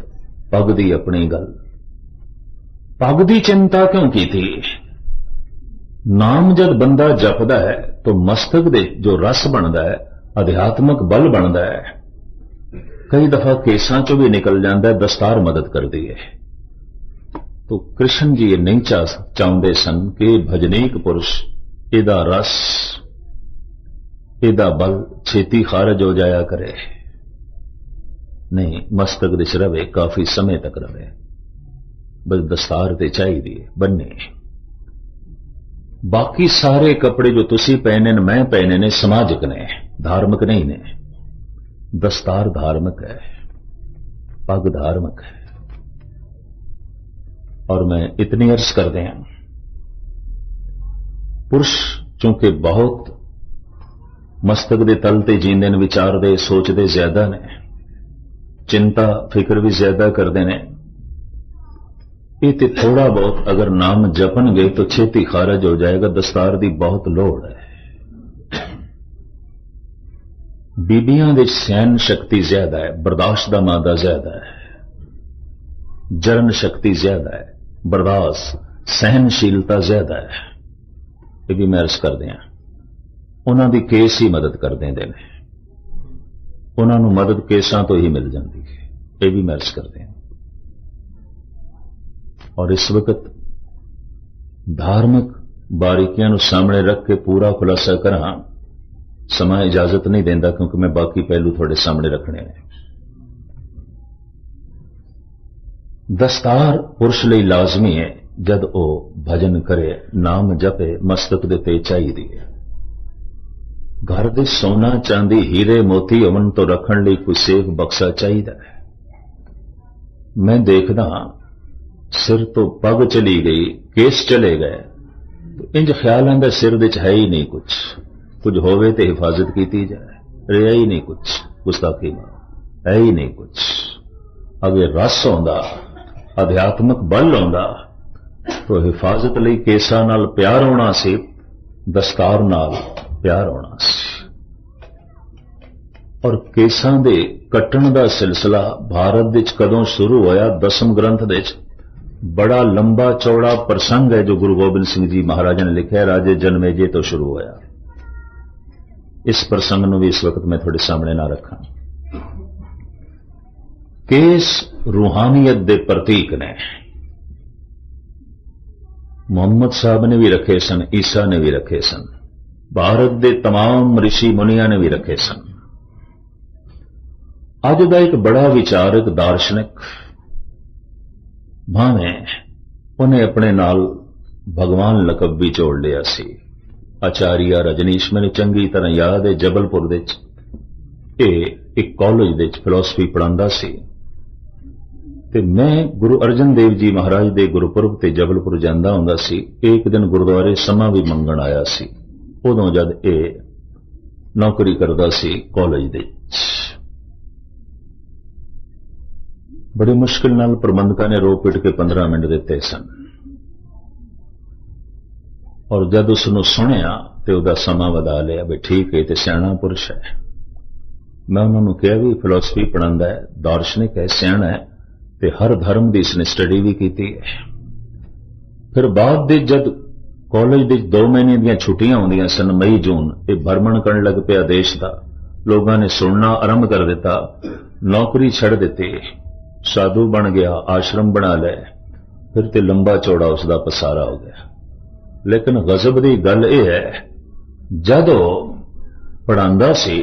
A: पग दी अपनी गल। पग दी चिंता क्यों की थी? नाम जब बंदा जपदा है तो मस्तक दे जो रस बनता है, अध्यात्मक बल बनता है, कई दफा केसां चों भी निकल जाता है, दस्तार मदद करती है। तो कृष्ण जी ये नहीं चाहते सन कि भजनीक पुरुष इहदा रस, इहदा बल छेती खारज हो जाया करे। नहीं, मस्तक दे च रवे, काफी समय तक रवे, बस दस्तार ते चाहिए बन्ने। बाकी सारे कपड़े जो तुसी पहने ने, मैं पहने ने, समाजिक ने, धार्मिक नहीं ने। दस्तार धार्मिक है, पग धार्मिक है। और मैं इतनी अर्ज कर दें, पुरुष चूंकि बहुत मस्तक दे तल ते जींदे ने, विचारदे सोचदे ज्यादा ने, चिंता फिक्र भी ज्यादा करते ने, ये ते थोड़ा बहुत अगर नाम जपनगे तो छेती खारज हो जाएगा। दस्तार की बहुत लोड़ है। बीबियां दे सहन शक्ति ज्यादा है, बर्दाश्त का मादा ज्यादा है, जरन शक्ति ज्यादा है, बर्दाश्त सहनशीलता ज्यादा है। ये भी मैं अर्ज कर दिया, उन्होंने केस ही मदद कर देंगे ने, उन्होंने मदद केसां तो ही मिल जाती है। ये भी मैं अर्ज कर दिया। और इस वक्त धार्मिक बारीकियां सामने रख के पूरा खुलासा करा, समा इजाजत नहीं देता, क्योंकि मैं बाकी पहलू थोड़े सामने रखने हैं। दस्तार पुरुष लई लाजमी है, जद वो भजन करे, नाम जपे, मस्तक दे ते चाहिए। घर दे सोना चांदी हीरे मोती होवन तो रखण लई कोई सेफ बक्सा चाहिए। मैं देखदा सिर तो पग चली गई, केस चले गए, तो इंज ख्याल आंदा सिर दे च है ही नहीं कुछ, कुछ होवे ते हिफाजत की जाए, रहा ही नहीं कुछ, गुस्ताखी में है ही नहीं कुछ। अगे रस होंदा, अध्यात्मक बल होंदा, तो हिफाजत लई केसां नाल प्यार होना सी, दस्तार नाल प्यार होना सी। और केसां दे कट्टण दा सिलसिला भारत विच कदों शुरू होया? 10वें ग्रंथ दे च बड़ा लंबा चौड़ा प्रसंग है जो गुरु गोबिंद सिंह जी महाराज ने लिखा है, राजे जन्मेजे तो शुरू होया। इस प्रसंग नूं भी इस वक्त मैं थोड़े सामने ना रखा। केस रूहानियत दे प्रतीक ने। मोहम्मद साहब ने भी रखे सन, ईसा ने भी रखे सन, भारत दे तमाम ऋषि मुनिया ने भी रखे सन। अज दा एक बड़ा विचारक दार्शनिक भावें उन्हें अपने नाल भगवान लकब भी जोड़ लिया सी। आचार्य रजनीश मैंने चंगी तरह याद है, जबलपुर दे एक कॉलेज दे फिलोसफी पढ़ांदा सी ते मैं गुरु अर्जन देव जी महाराज दे गुरुपुरब ते जबलपुर जांदा हुंदा सी। एक दिन गुरुद्वारे समा भी मंगण आया सी। उदों जद ए नौकरी करदा सी कॉलेज दे, बड़ी मुश्किल नाल प्रबंधकां ने रो पिट के 15 मिनट दिते सन और जद उसनूं सुनिया तो उहदा समा वधा लिया भी ठीक है, तो सियाणा पुरुष है। मैं उन्होंने कहा भी फिलोसफी पढ़ांदा है, दार्शनिक है, सियाणा है, ते हर धर्म की इसने स्टडी भी की है। फिर बाद दे जद कॉलेज दे 2 महीने दी छुट्टियां होंदियां सन, मई जून, ये भ्रमण करन लग पिया देश का। लोगों ने सुनना आरंभ कर दिता, नौकरी छड़ दी, साधु बन गया, आश्रम बना ले, फिर ते लंबा चौड़ा उसका पसारा हो गया। लेकिन गजब की गल यह है, जदों पढ़ांदा सी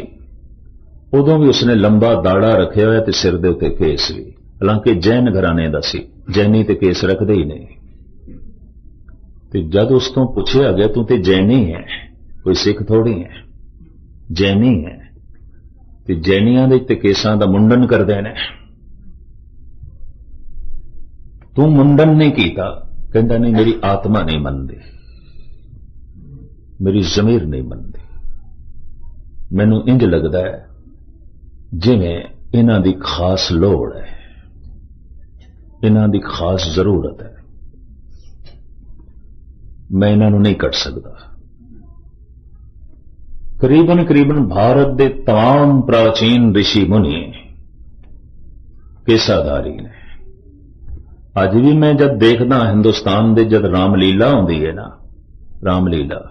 A: उदों भी उसने लंबा दाड़ा रखे हुआ ते सिर दे उत्ते केस भी, हालांकि जैन घराने दा सी, जैनी ते केस रखते ही नहीं। ते जद उस तो पूछा गया तू ते जैनी है, कोई सिख थोड़ी है, जैनी है, ते जैनियां दे ते केसां दा मुंडन करदे ने, तू मुंडन नहीं कीता? कहंदा नहीं, मेरी आत्मा नहीं मनदी, मेरी जमीर नहीं मनदी, मैनू इंज लगदा है जिवें इन्हां दी खास लोड़ है, इन्हां दी खास जरूरत है, मैं इन्हां नू नहीं कट सकदा। करीबन करीबन भारत दे तमाम प्राचीन ऋषि मुनि केसाधारी ने। अज भी मैं जब देखदा हिंदुस्तान दे जद रामलीला होंदी है ना, रामलीला,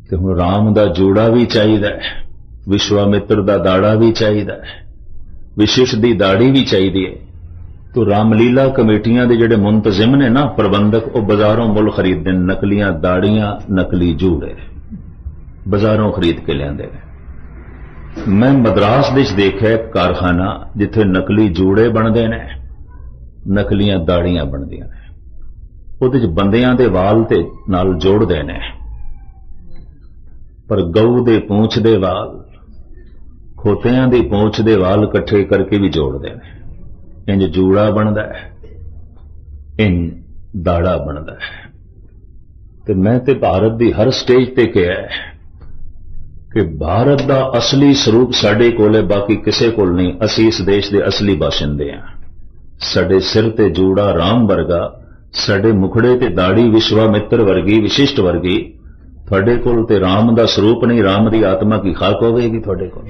A: तो हुण राम दा जूड़ा भी चाहिए, विश्वामित्र दा दाड़ा भी चाहिए, विशिष्ट दी दाड़ी भी चाहिए। तो रामलीला कमेटियां दे जिहड़े मुंतजिम ने ना, प्रबंधक, वो बाजारों मुल खरीदते हैं, नकलियां दाड़ियां, नकली जूड़े बाजारों खरीद के लियाते हैं। मैं मद्रास दे देखा कारखाना जिथे नकली जूड़े बनते हैं, नकलियां दाड़ियां बनदियां ने, उहदे च बंदियां दे वाल ते नाल जोड़दे ने, पर गऊ दे पूंछ दे वाल, खोतियां दी पूंछ दे वाल इकट्ठे करके भी जोड़दे ने। इंज जूड़ा बनदा है, इंज दाड़ा बनदा है। ते मैं ते भारत दी हर स्टेज ते कहा है कि भारत दा असली स्वरूप साडे कोल है, बाकी किसे कोल नहीं। असीं इस देश दे असली बाशिंदे हां। साडे सिर ते जूड़ा राम वर्गा, साडे मुखड़े ते दाड़ी विश्वामित्र वर्गी, विशिष्ट वर्गी। थोड़े कोल ते राम दा स्वरूप नहीं, राम दी आत्मा की खाक होवेगी थोड़े कोल।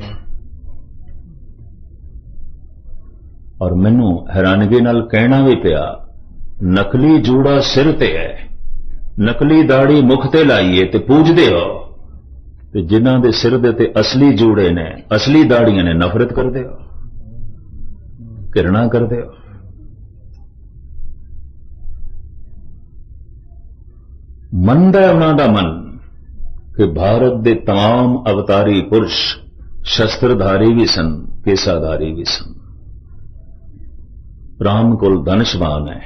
A: और मैनू हैरानगी नाल कहना भी पिया, नकली जूड़ा सिर ते है, नकली दाड़ी मुख ते लाइए ते पूजदे हो, ते जिन्हां दे सिर दे ते असली जूड़े ने, असली दाड़ियां ने, नफरत करदे हो, घृणा करदे हो। मनदा है उन्हां दा मन कि भारत दे तमाम अवतारी पुरुष शस्त्रधारी भी सन, केसाधारी भी सन। राम कोल धनुषबाण है,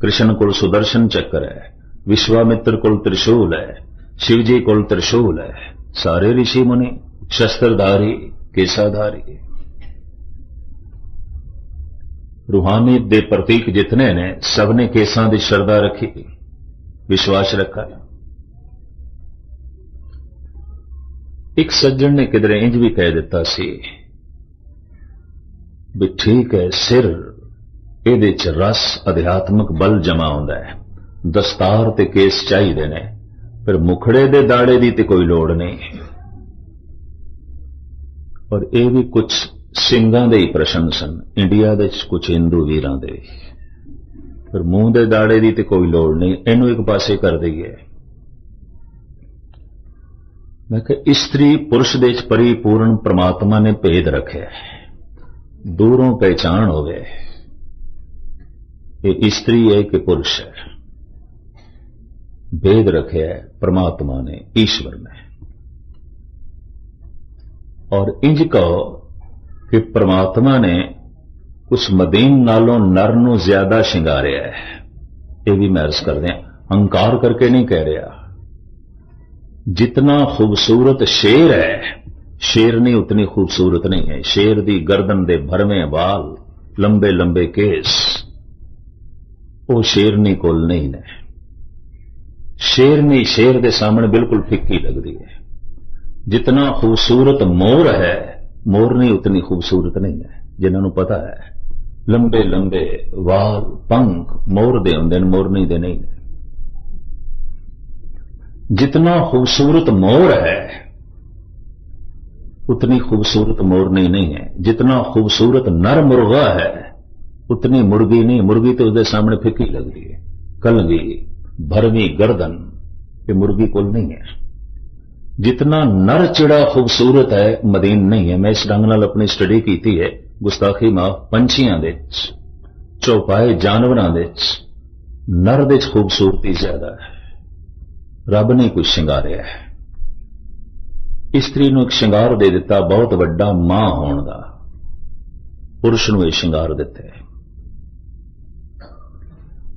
A: कृष्ण कोल सुदर्शन चक्र है, विश्वामित्र कोल त्रिशूल है, शिवजी कोल त्रिशूल है। सारे ऋषि मुनि शस्त्रधारी, केसाधारी। रूहानी दे प्रतीक जितने ने, सबने केसां दी श्रद्धा रखी, विश्वास रखा। एक सज्जन ने किधरे इंज भी कह दिता सी भी ठीक है, सिर ਇਹਦੇ ਚ रस अध्यात्मक बल जमा होंदा है, दस्तार ते केस चाहिए ने, फिर मुखड़े दे दाड़े दी ते कोई लोड़ नहीं। और ये भी कुछ ਸਿੰਘਾਂ ਦੇ ही प्रश्न सन, इंडिया दे कुछ हिंदू वीरां दे। फिर मूंह दे दाड़े दी ते कोई लोड़ नहीं, इनू एक पासे कर दईए। मैं कहा स्त्री पुरुष दे परिपूर्ण परमात्मा ने भेद रखे, दूरों पहचान होवे ये स्त्री है कि पुरुष है, भेद रखे है परमात्मा ने, ईश्वर ने। और इंज कहो कि परमात्मा ने उस मदीन नालों नर नू ज्यादा शिंगारिया है, ये भी मैं अर्ज कर दें, हंकार करके नहीं कह रहा। जितना खूबसूरत शेर है, शेरनी उतनी खूबसूरत नहीं है। शेर दी गर्दन दे भरवें वाल, लंबे लंबे केस, वो शेरनी कोल नहीं ने। शेरनी शेर दे सामने बिल्कुल फिक्की लगती है। जितना खूबसूरत मोर है, मोरनी उतनी खूबसूरत नहीं है। जिन्होंने पता है लंबे लंबे वाल पंख मोर दे होंदे ने, मोरनी दे नहीं ने। जितना खूबसूरत मोर है उतनी खूबसूरत मोरनी नहीं है। जितना खूबसूरत नर मुर्गा है उतनी मुर्गी नहीं। मुर्गी तो उसके सामने फिक्की लगती है। कलगी भरवी गर्दन ये मुर्गी कोल नहीं है। जितना नर चिड़ा खूबसूरत है मदीन नहीं है। मैं इस ढंग नाल अपनी स्टडी की है, गुस्ताखी माफ। पंछियां दे चौपाए जानवरां दे नर दे खूबसूरती ज्यादा है। रब ने कुछ शिंगारिया है। इस्त्री नूं एक शिंगार दे दिता बहुत वड्डा मां होण दा। पुरुष नूं ये शिंगार दिते,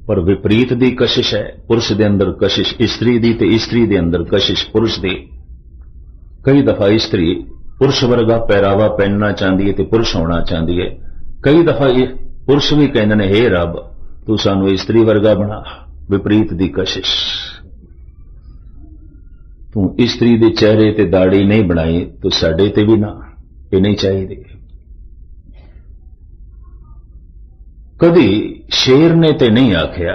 A: पर विपरीत दी कशिश है। पुरुष दे अंदर कशिश इस्त्री दी ते इस्त्री दे अंदर कशिश पुरुष दी। कई दफा इस्त्री पुरुष वर्गा पहरावा पहनना चाहती है ते पुरुष होना चाहती है। कई दफा पुरुष भी कहते हैं, हे रब तू सानू इस्त्री वर्गा बना। विपरीत दी कशिश। तू इस्त्री दे चेहरे ते दाढ़ी नहीं बनाई तो साडे ते भी ना, ये नहीं चाहिए। कदी शेर ने ते नहीं आख्या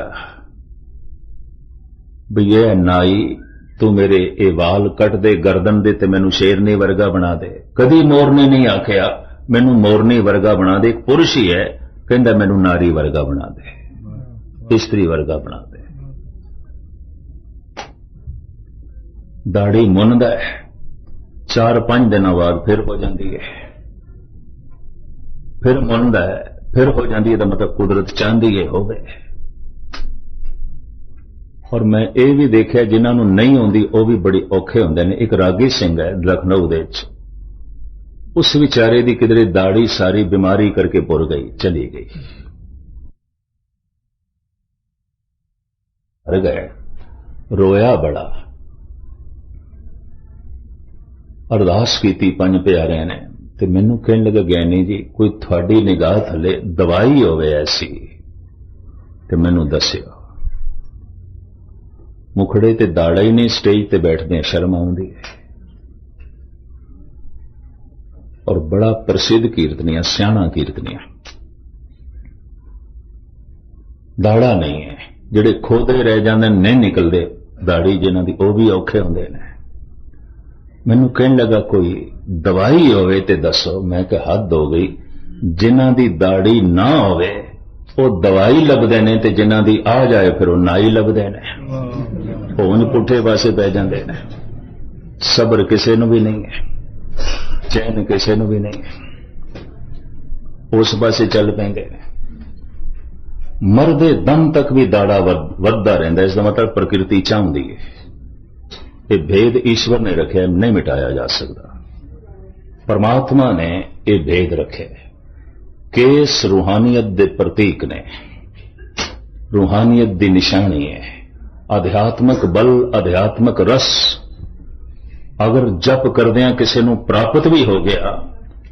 A: भी ये नाई तू मेरे ए वाल कट दे गर्दन दे ते मैनू शेरनी वर्गा बना दे। कदी मोर ने नहीं आख्या मैनू मोरनी वर्गा बना दे। एक पुरुष ही है कहंदा मैनू नारी वर्गा बना दे, स्त्री वर्गा बना दे। दाढ़ी मुनदा है, 4-5 दिनों बाद फिर हो जाती है, फिर मुनदा है, फिर हो जाती है। तो मतलब कुदरत चाहती है होवे। और मैं ये भी देखा जिन्होंने नहीं आती वह भी बड़ी औखे होंदे ने। एक रागी सिंह है लखनऊ दे, उस विचारे दी किधरे दाढ़ी सारी बीमारी करके पुर गई, चली गई। मर गए, रोया बड़ा, अरदास की 5 प्यारे ने। ते मैनू कहन लगा ज्ञानी जी कोई थोड़ी निगाह थले दवाई होवे ऐसी ते मैनू दस्यो। मुखड़े ते दाड़ा ही नहीं, स्टेज ते बैठदे शर्म आउंदी है। और बड़ा प्रसिद्ध कीर्तनिया, सियाणा कीर्तनिया, दाड़ा नहीं है। जिहड़े खोदे रह जांदे नहीं निकलदे दाड़ी जिन्हां दी, वो भी औखे हुंदे ने। मैनू कहन लगा कोई दवाई होवे ते दसो। मैं कहा हद हो गई, जिन्हां दी दाड़ी ना होवे वो दवाई लभदे ने ते जिन्हां दी आ जाए फिर वो नाई लभदे ने। उन पुठे पासे पै जांदे ने। सब्र किसे नूं भी नहीं है, चैन किसे नूं भी नहीं है, उस पासे चल पैंदे। मरदे दम तक भी दाड़ा वधदा रहिंदा। इसका मतलब प्रकृति चाहती है। ये भेद ईश्वर ने रखे, नहीं मिटाया जा सकता। परमात्मा ने ये भेद रखे। केस रूहानियत दे प्रतीक ने, रूहानियत दी निशानी है। अध्यात्मक बल, अध्यात्मक रस अगर जप करदियां किसी नूं प्राप्त भी हो गया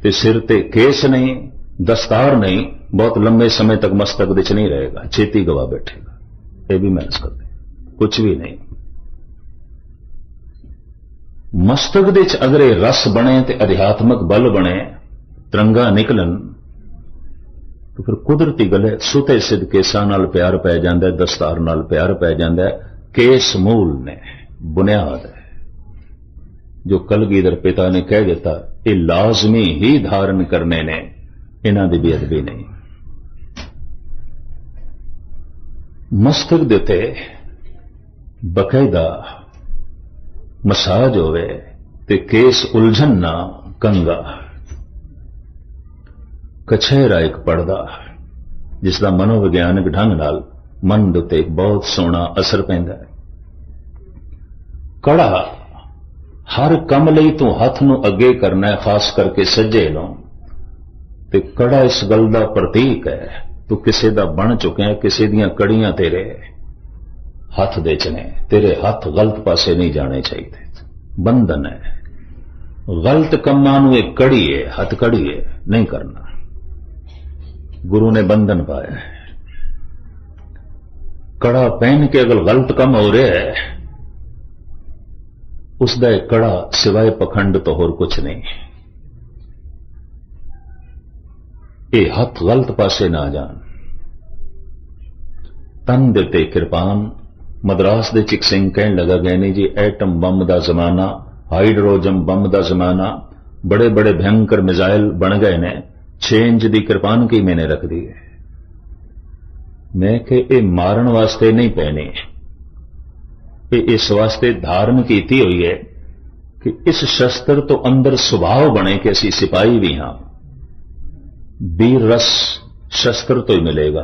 A: तो सिर ते केस नहीं, दस्तार नहीं, बहुत लंबे समय तक मस्तक विच नहीं रहेगा, छेती गवा बैठेगा। ये भी महसूस करते, कुछ भी नहीं। मस्तक दे अगर ये रस बने तो अध्यात्मक बल बने, तरंगा निकलन, तो फिर कुदरती गले सुते सिद्ध केसां नाल प्यार पै जांदा है, दस्तार नाल प्यार पै जांदा है। केस मूल ने, बुनियाद है। जो कलगीधर पिता ने कह दिता ये लाजमी ही धारण करने ने, इन्हां दी बेअदबी नहीं। मस्तक दे उत्ते बकायदा मसाज होवे ते केस उलझन ना, कंगा कछेरा एक पड़दा जिसका मनोविग्यानक ढंग नाल मन दे उत्ते बहुत सोहना असर पैंदा है। कड़ा हर कम लई तू हथ नूं अगे करना है, खास करके सज्जे नूं, ते कड़ा इस गल दा प्रतीक है तू किसे दा बन चुके है, किसे दियां कड़ियां तेरे। हथ दे च ने, तेरे हथ गलत पासे नहीं जाने चाहिए। बंधन है, गलत कमां नूं एक कड़ी है, हथ कड़ी है, नहीं करना। गुरु ने बंधन पाया है। कड़ा पहन के अगर गलत कम हो रहा है, उसका एक कड़ा सिवाय पखंड तो होर कुछ नहीं। ये हथ गलत पासे ना जान। तन दे उत्ते किरपान। मद्रास दे चिक सिंह कहन लगा गए ने जी एटम बम का जमाना, हाइड्रोजन बम का जमाना, बड़े बड़े भयंकर मिसाइल बन गए ने, 6 इंच की किरपान की मैंने रख दी है। मैं कि ये मारन वास्ते नहीं पहने, इस वास्ते धारण की हुई है कि इस शस्त्र तो अंदर स्वभाव बने कि असी सिपाही भी हां। वीर रस शस्त्र तो ही मिलेगा,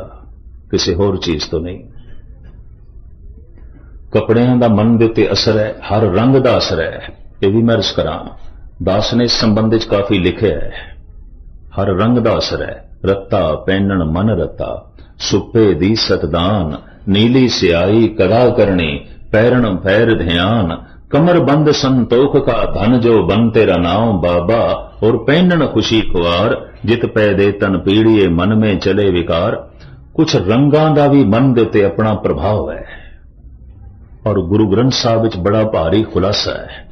A: किसी होर चीज तो नहीं। कपड़ियां का मन के उत्ते असर है, हर रंग का असर है। यह भी मैं अर्ज करा, दास ने इस संबंध में काफी लिखे है। हर रंग का असर है। रत्ता पहनन मन रत्ता, सुपे दी सतदान, नीली स्याही कदा करनी, पैरण पैर ध्यान, कमर बंद संतोख का धन जो बन तेरा नाम बाबा, और पहनन खुशी खुआर, जित पै दे तन पीड़िए मन में चले विकार। कुछ रंगां दा भी मन दे उत्ते अपना प्रभाव है। और गुरु ग्रंथ साहब विच बड़ा भारी खुलासा है।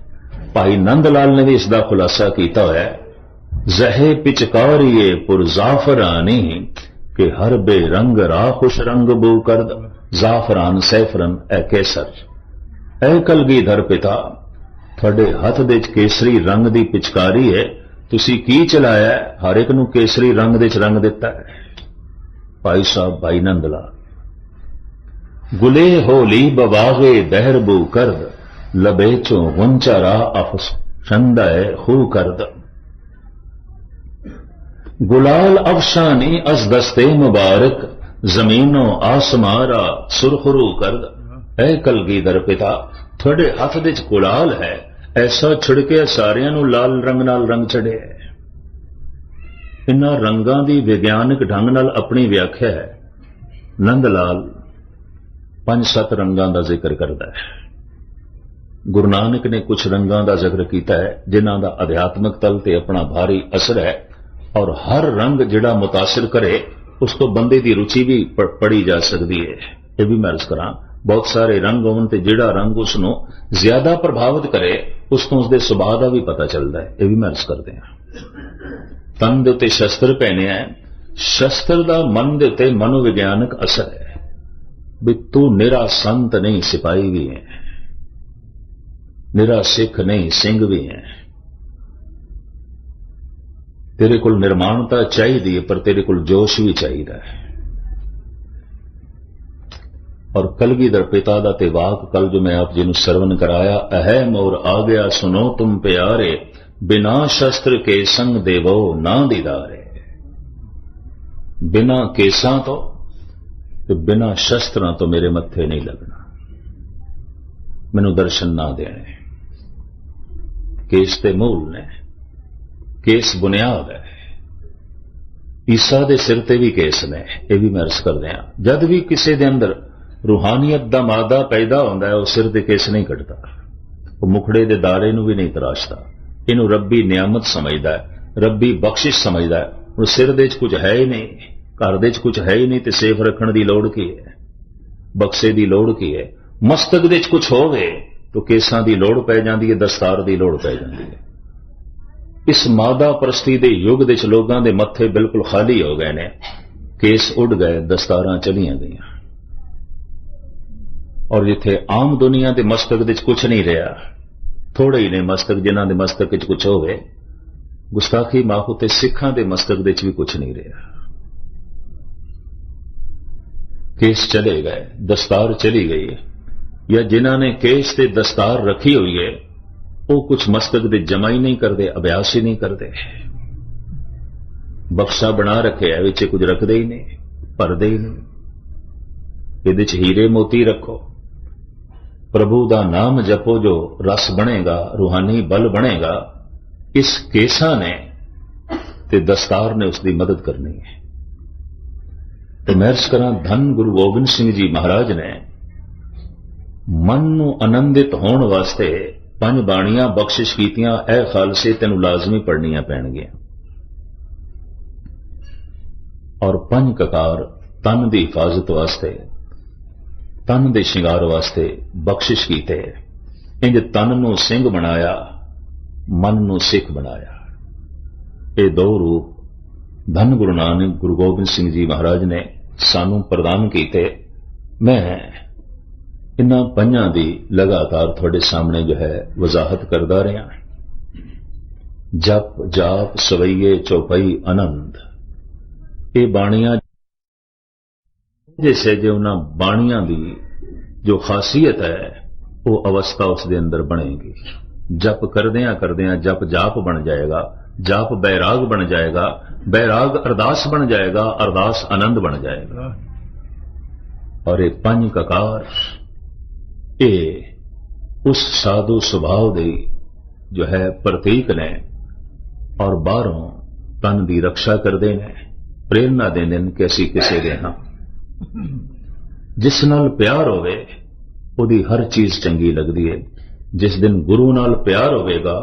A: भाई नंद लाल ने भी इसका खुलासा किया है। जहे पिचकारिए पुरजाफरानी, के हर बेरंग रा खुश रंग बू करद, जाफरान सैफरन ए केसर। ऐ कलगीधर पिता, थोड़े हथ दे केसरी रंग दी पिचकारी है, तुसी की चलाया? हर एक नूं केसरी रंग दे रंग दिता है। भाई साहब भाई नंद लाल। गुले होली बवागे बहरबू करद, लबेचो गुंचारा अफस छंदाए खू करद। गुलाल अफशानी अस दस्ते मुबारक, जमीनो आसमारा सुरखरू करद। ऐ कलगीधर पिता, थोड़े हथ दे गुलाल है, ऐसा छिड़के सारियां नूं लाल रंग नाल रंग चढ़े। इन्हां रंगां दी विग्यानक ढंग नाल अपनी व्याख्या है। नंद लाल 5-7 रंगां दा जिक्र करता है। गुरु नानक ने कुछ रंगां दा जिक्र किया है जिन्हां दा अध्यात्मक तल ते अपना भारी असर है। और हर रंग जिहड़ा मुतासिर करे उस तो बंदे की रुचि भी पढ़ी जा सकती है। यह भी मैं अर्ज करा, बहुत सारे रंग होवन ते जिहड़ा रंग उसनों ज्यादा प्रभावित करे उस तो उसके सुभाव का भी पता चलता है। यह भी मैं अर्ज करते हैं। तन दे उत्ते शस्त्र पहने है, शस्त्र का मन दे उत्ते मनोविज्ञानक असर है भी तू निरा संत नहीं सिपाही भी है, निरा सिख नहीं सिंह भी है। तेरे को निर्माणता चाहिए पर तेरे को जोश भी चाहिए है। और कलगीधर पिता दा ते वाक कल जो मैं आप जी नूं सरवण कराया, अहम और आ गया सुनो तुम प्यारे, बिना शस्त्र के संग देवो ना दीदारे। बिना केसां तो बिना शस्त्रां तो मेरे मत्थे नहीं लगना, मैनू दर्शन ना देने। केस ते मूल ने, केस बुनियाद है। ईसा दे सिर ते भी केस ने, यह भी मैं अर्ज कर दिया। जद भी किसी दे अंदर रूहानियत दा मादा पैदा होंदा है, वह सिर ते केस नहीं कटता, वह मुखड़े दे दारे नूं भी नहीं तराशता। इनू रब्बी नियामत समझदा है, रब्बी बख्शिश समझदा है। हुण सिर दे कुछ है ही नहीं, घर दे कुछ है ही नहीं, तो सेफ रखण दी लोड़ की है, बक्से की लोड़ की है। मस्तक दे कुछ होवे तो केसां दी लोड़ पै जांदी है, दस्तार दी लोड़ पै जांदी है। इस मादा परस्ती दे युग दे लोगां दे मत्थे बिल्कुल खाली हो गए ने, केस उड़ गए, दस्तारां चलियां गईयां। और जिथे आम दुनिया के मस्तक दे कुछ नहीं रहा, थोड़े ही ने मस्तक जिन्हां दे मस्तक च कुछ होवे, गुस्ताखी माफू ते सिखां दे मस्तक दे भी कुछ नहीं रहा। केस चले गए, दस्तार चली गई है, या जिन्हां ने केस ते दस्तार रखी हुई है वो कुछ मस्तक दे जमा ही नहीं करते, अभ्यास ही नहीं करते। बक्सा बना रखे है, विच कुछ रखते ही नहीं, भरदे ही नहीं। ये हीरे मोती रखो, प्रभु का नाम जपो, जो रस बनेगा, रूहानी बल बनेगा। इस केसा ने ते दस्तार ने उसकी मदद करनी है। तो मैं अर्ज करा, धन गुरु गोबिंद सिंह जी महाराज ने मन नूं आनंदित होण वास्ते 5 बाणियां बख्शिश कीतियां, ऐ खालसे तैनूं लाजमी पढ़नियां पैणगियां। और 5 ककार तन की हिफाजत वास्ते, तन के शिंगार वास्ते बख्शिश कीते। इंज तन नूं सिंह बनाया, मन नूं सिख बनाया। ये 2 रूप धन गुरु नानक गुरु गोबिंद सिंह जी महाराज ने सानू प्रदान कीते। मैं इन्हां 5 दी लगातार थोड़े सामने जो है वजाहत करदा रहा। जप जाप सवैये चौपाई आनंद, ये बाणियां जैसे जो उन्हां बाणियां दी जो खासियत है वो अवस्था उसके अंदर बनेगी। जप करदियां करदियां जप जाप बन जाएगा, जाप बैराग बन जाएगा, बैराग अरदास बन जाएगा, अरदास आनंद बन जाएगा। और ये 5 ककार ये उस साधु स्वभाव दे जो है प्रतीक ने, और बाहरों तन की रक्षा करते हैं, प्रेरणा देंदे ने कि असीं किसी दे हां। जिस नाल प्यार होवे उहदी हर चीज चंगी लगदी है। जिस दिन गुरु नाल प्यार होवेगा,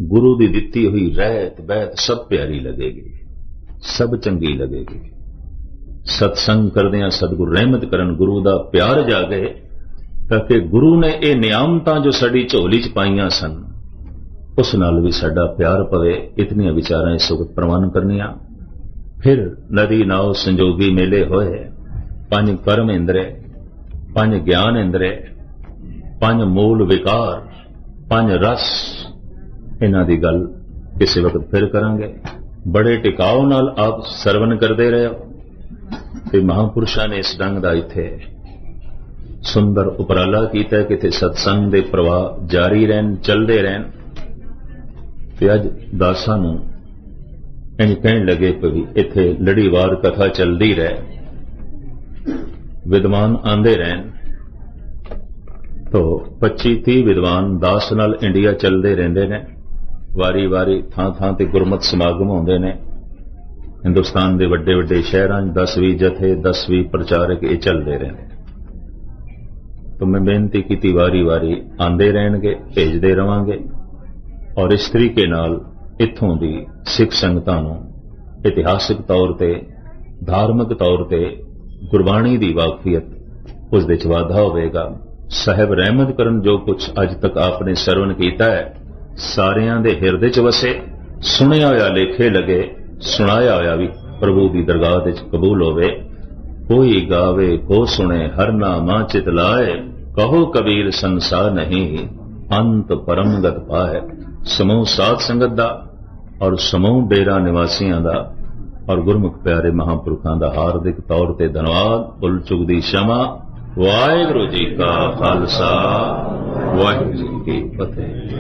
A: गुरु की दिती हुई रहत बहत सब प्यारी लगेगी, सब चंगी लगेगी। सत्संग करदियां सतगुरु रहमत करन, गुरु का प्यार जागे, ताकि गुरु ने ये नियामतां जो साडी झोली च पाईयां सन उस नाल भी साडा प्यार पवे। इतनियां विचारां इस वक्त प्रवान करनियां। फिर नदी नाव संजोगी मेले होए। 5 कर्म इंद्रे, 5 ज्ञान इंद्रे, 5 मूल विकार, 5 रस, इन्हां दी गल किसी वक्त फिर करांगे। बड़े टिकाव नाल आप सरवण करते रहे ते महापुरुषां ने इस ढंग दा इत्थे सुंदर उपराला कीता कि इत्थे सत्संग दे प्रवाह जारी रहन, चलते रहन। ते अज दासां नूं इंज कहण लगे कि इत्थे लड़ीवार कथा चलती रहे, विद्वान आंदे रहन। तो 25-30 विद्वान दास नाल इंडिया चलते रहंदे ने। वारी वारी थां थां ते गुरमत समागम होंदे ने। हिंदुस्तान के वड्डे वड्डे शहरां 10-20 जथे, 10-20 प्रचारक ये चलते रहंदे। तो मैं बेनती की वारी वारी आंदे रहणगे, भेजते रवांगे। और इस तरीके नाल इत्थों दी सिख संगतां नूं इतिहासिक तौर ते, धार्मिक तौर ते गुरबाणी दी वाकफियत उस दे च वाधा होवेगा। साहिब रहमत करन जो कुछ अज तक आपने सरवण कीता है सारियां दे हिरदे च वसे। सुनिया होया लेखे लगे, सुनाया होया भी प्रभु की दरगाह दे च कबूल होवे। कोई गावे को सुने हर नामा चित लाए, कहो कबीर संसार नहीं अंत परमगत पाए। समूह साध संगत दा और समूह डेरा निवासियों दा और गुरमुख प्यारे महापुरुषों दा हार्दिक तौर ते धन्यवाद। भुल चुक दी क्षमा। वाहिगुरू जी का खालसा, वाहिगुरू जी की फतेह।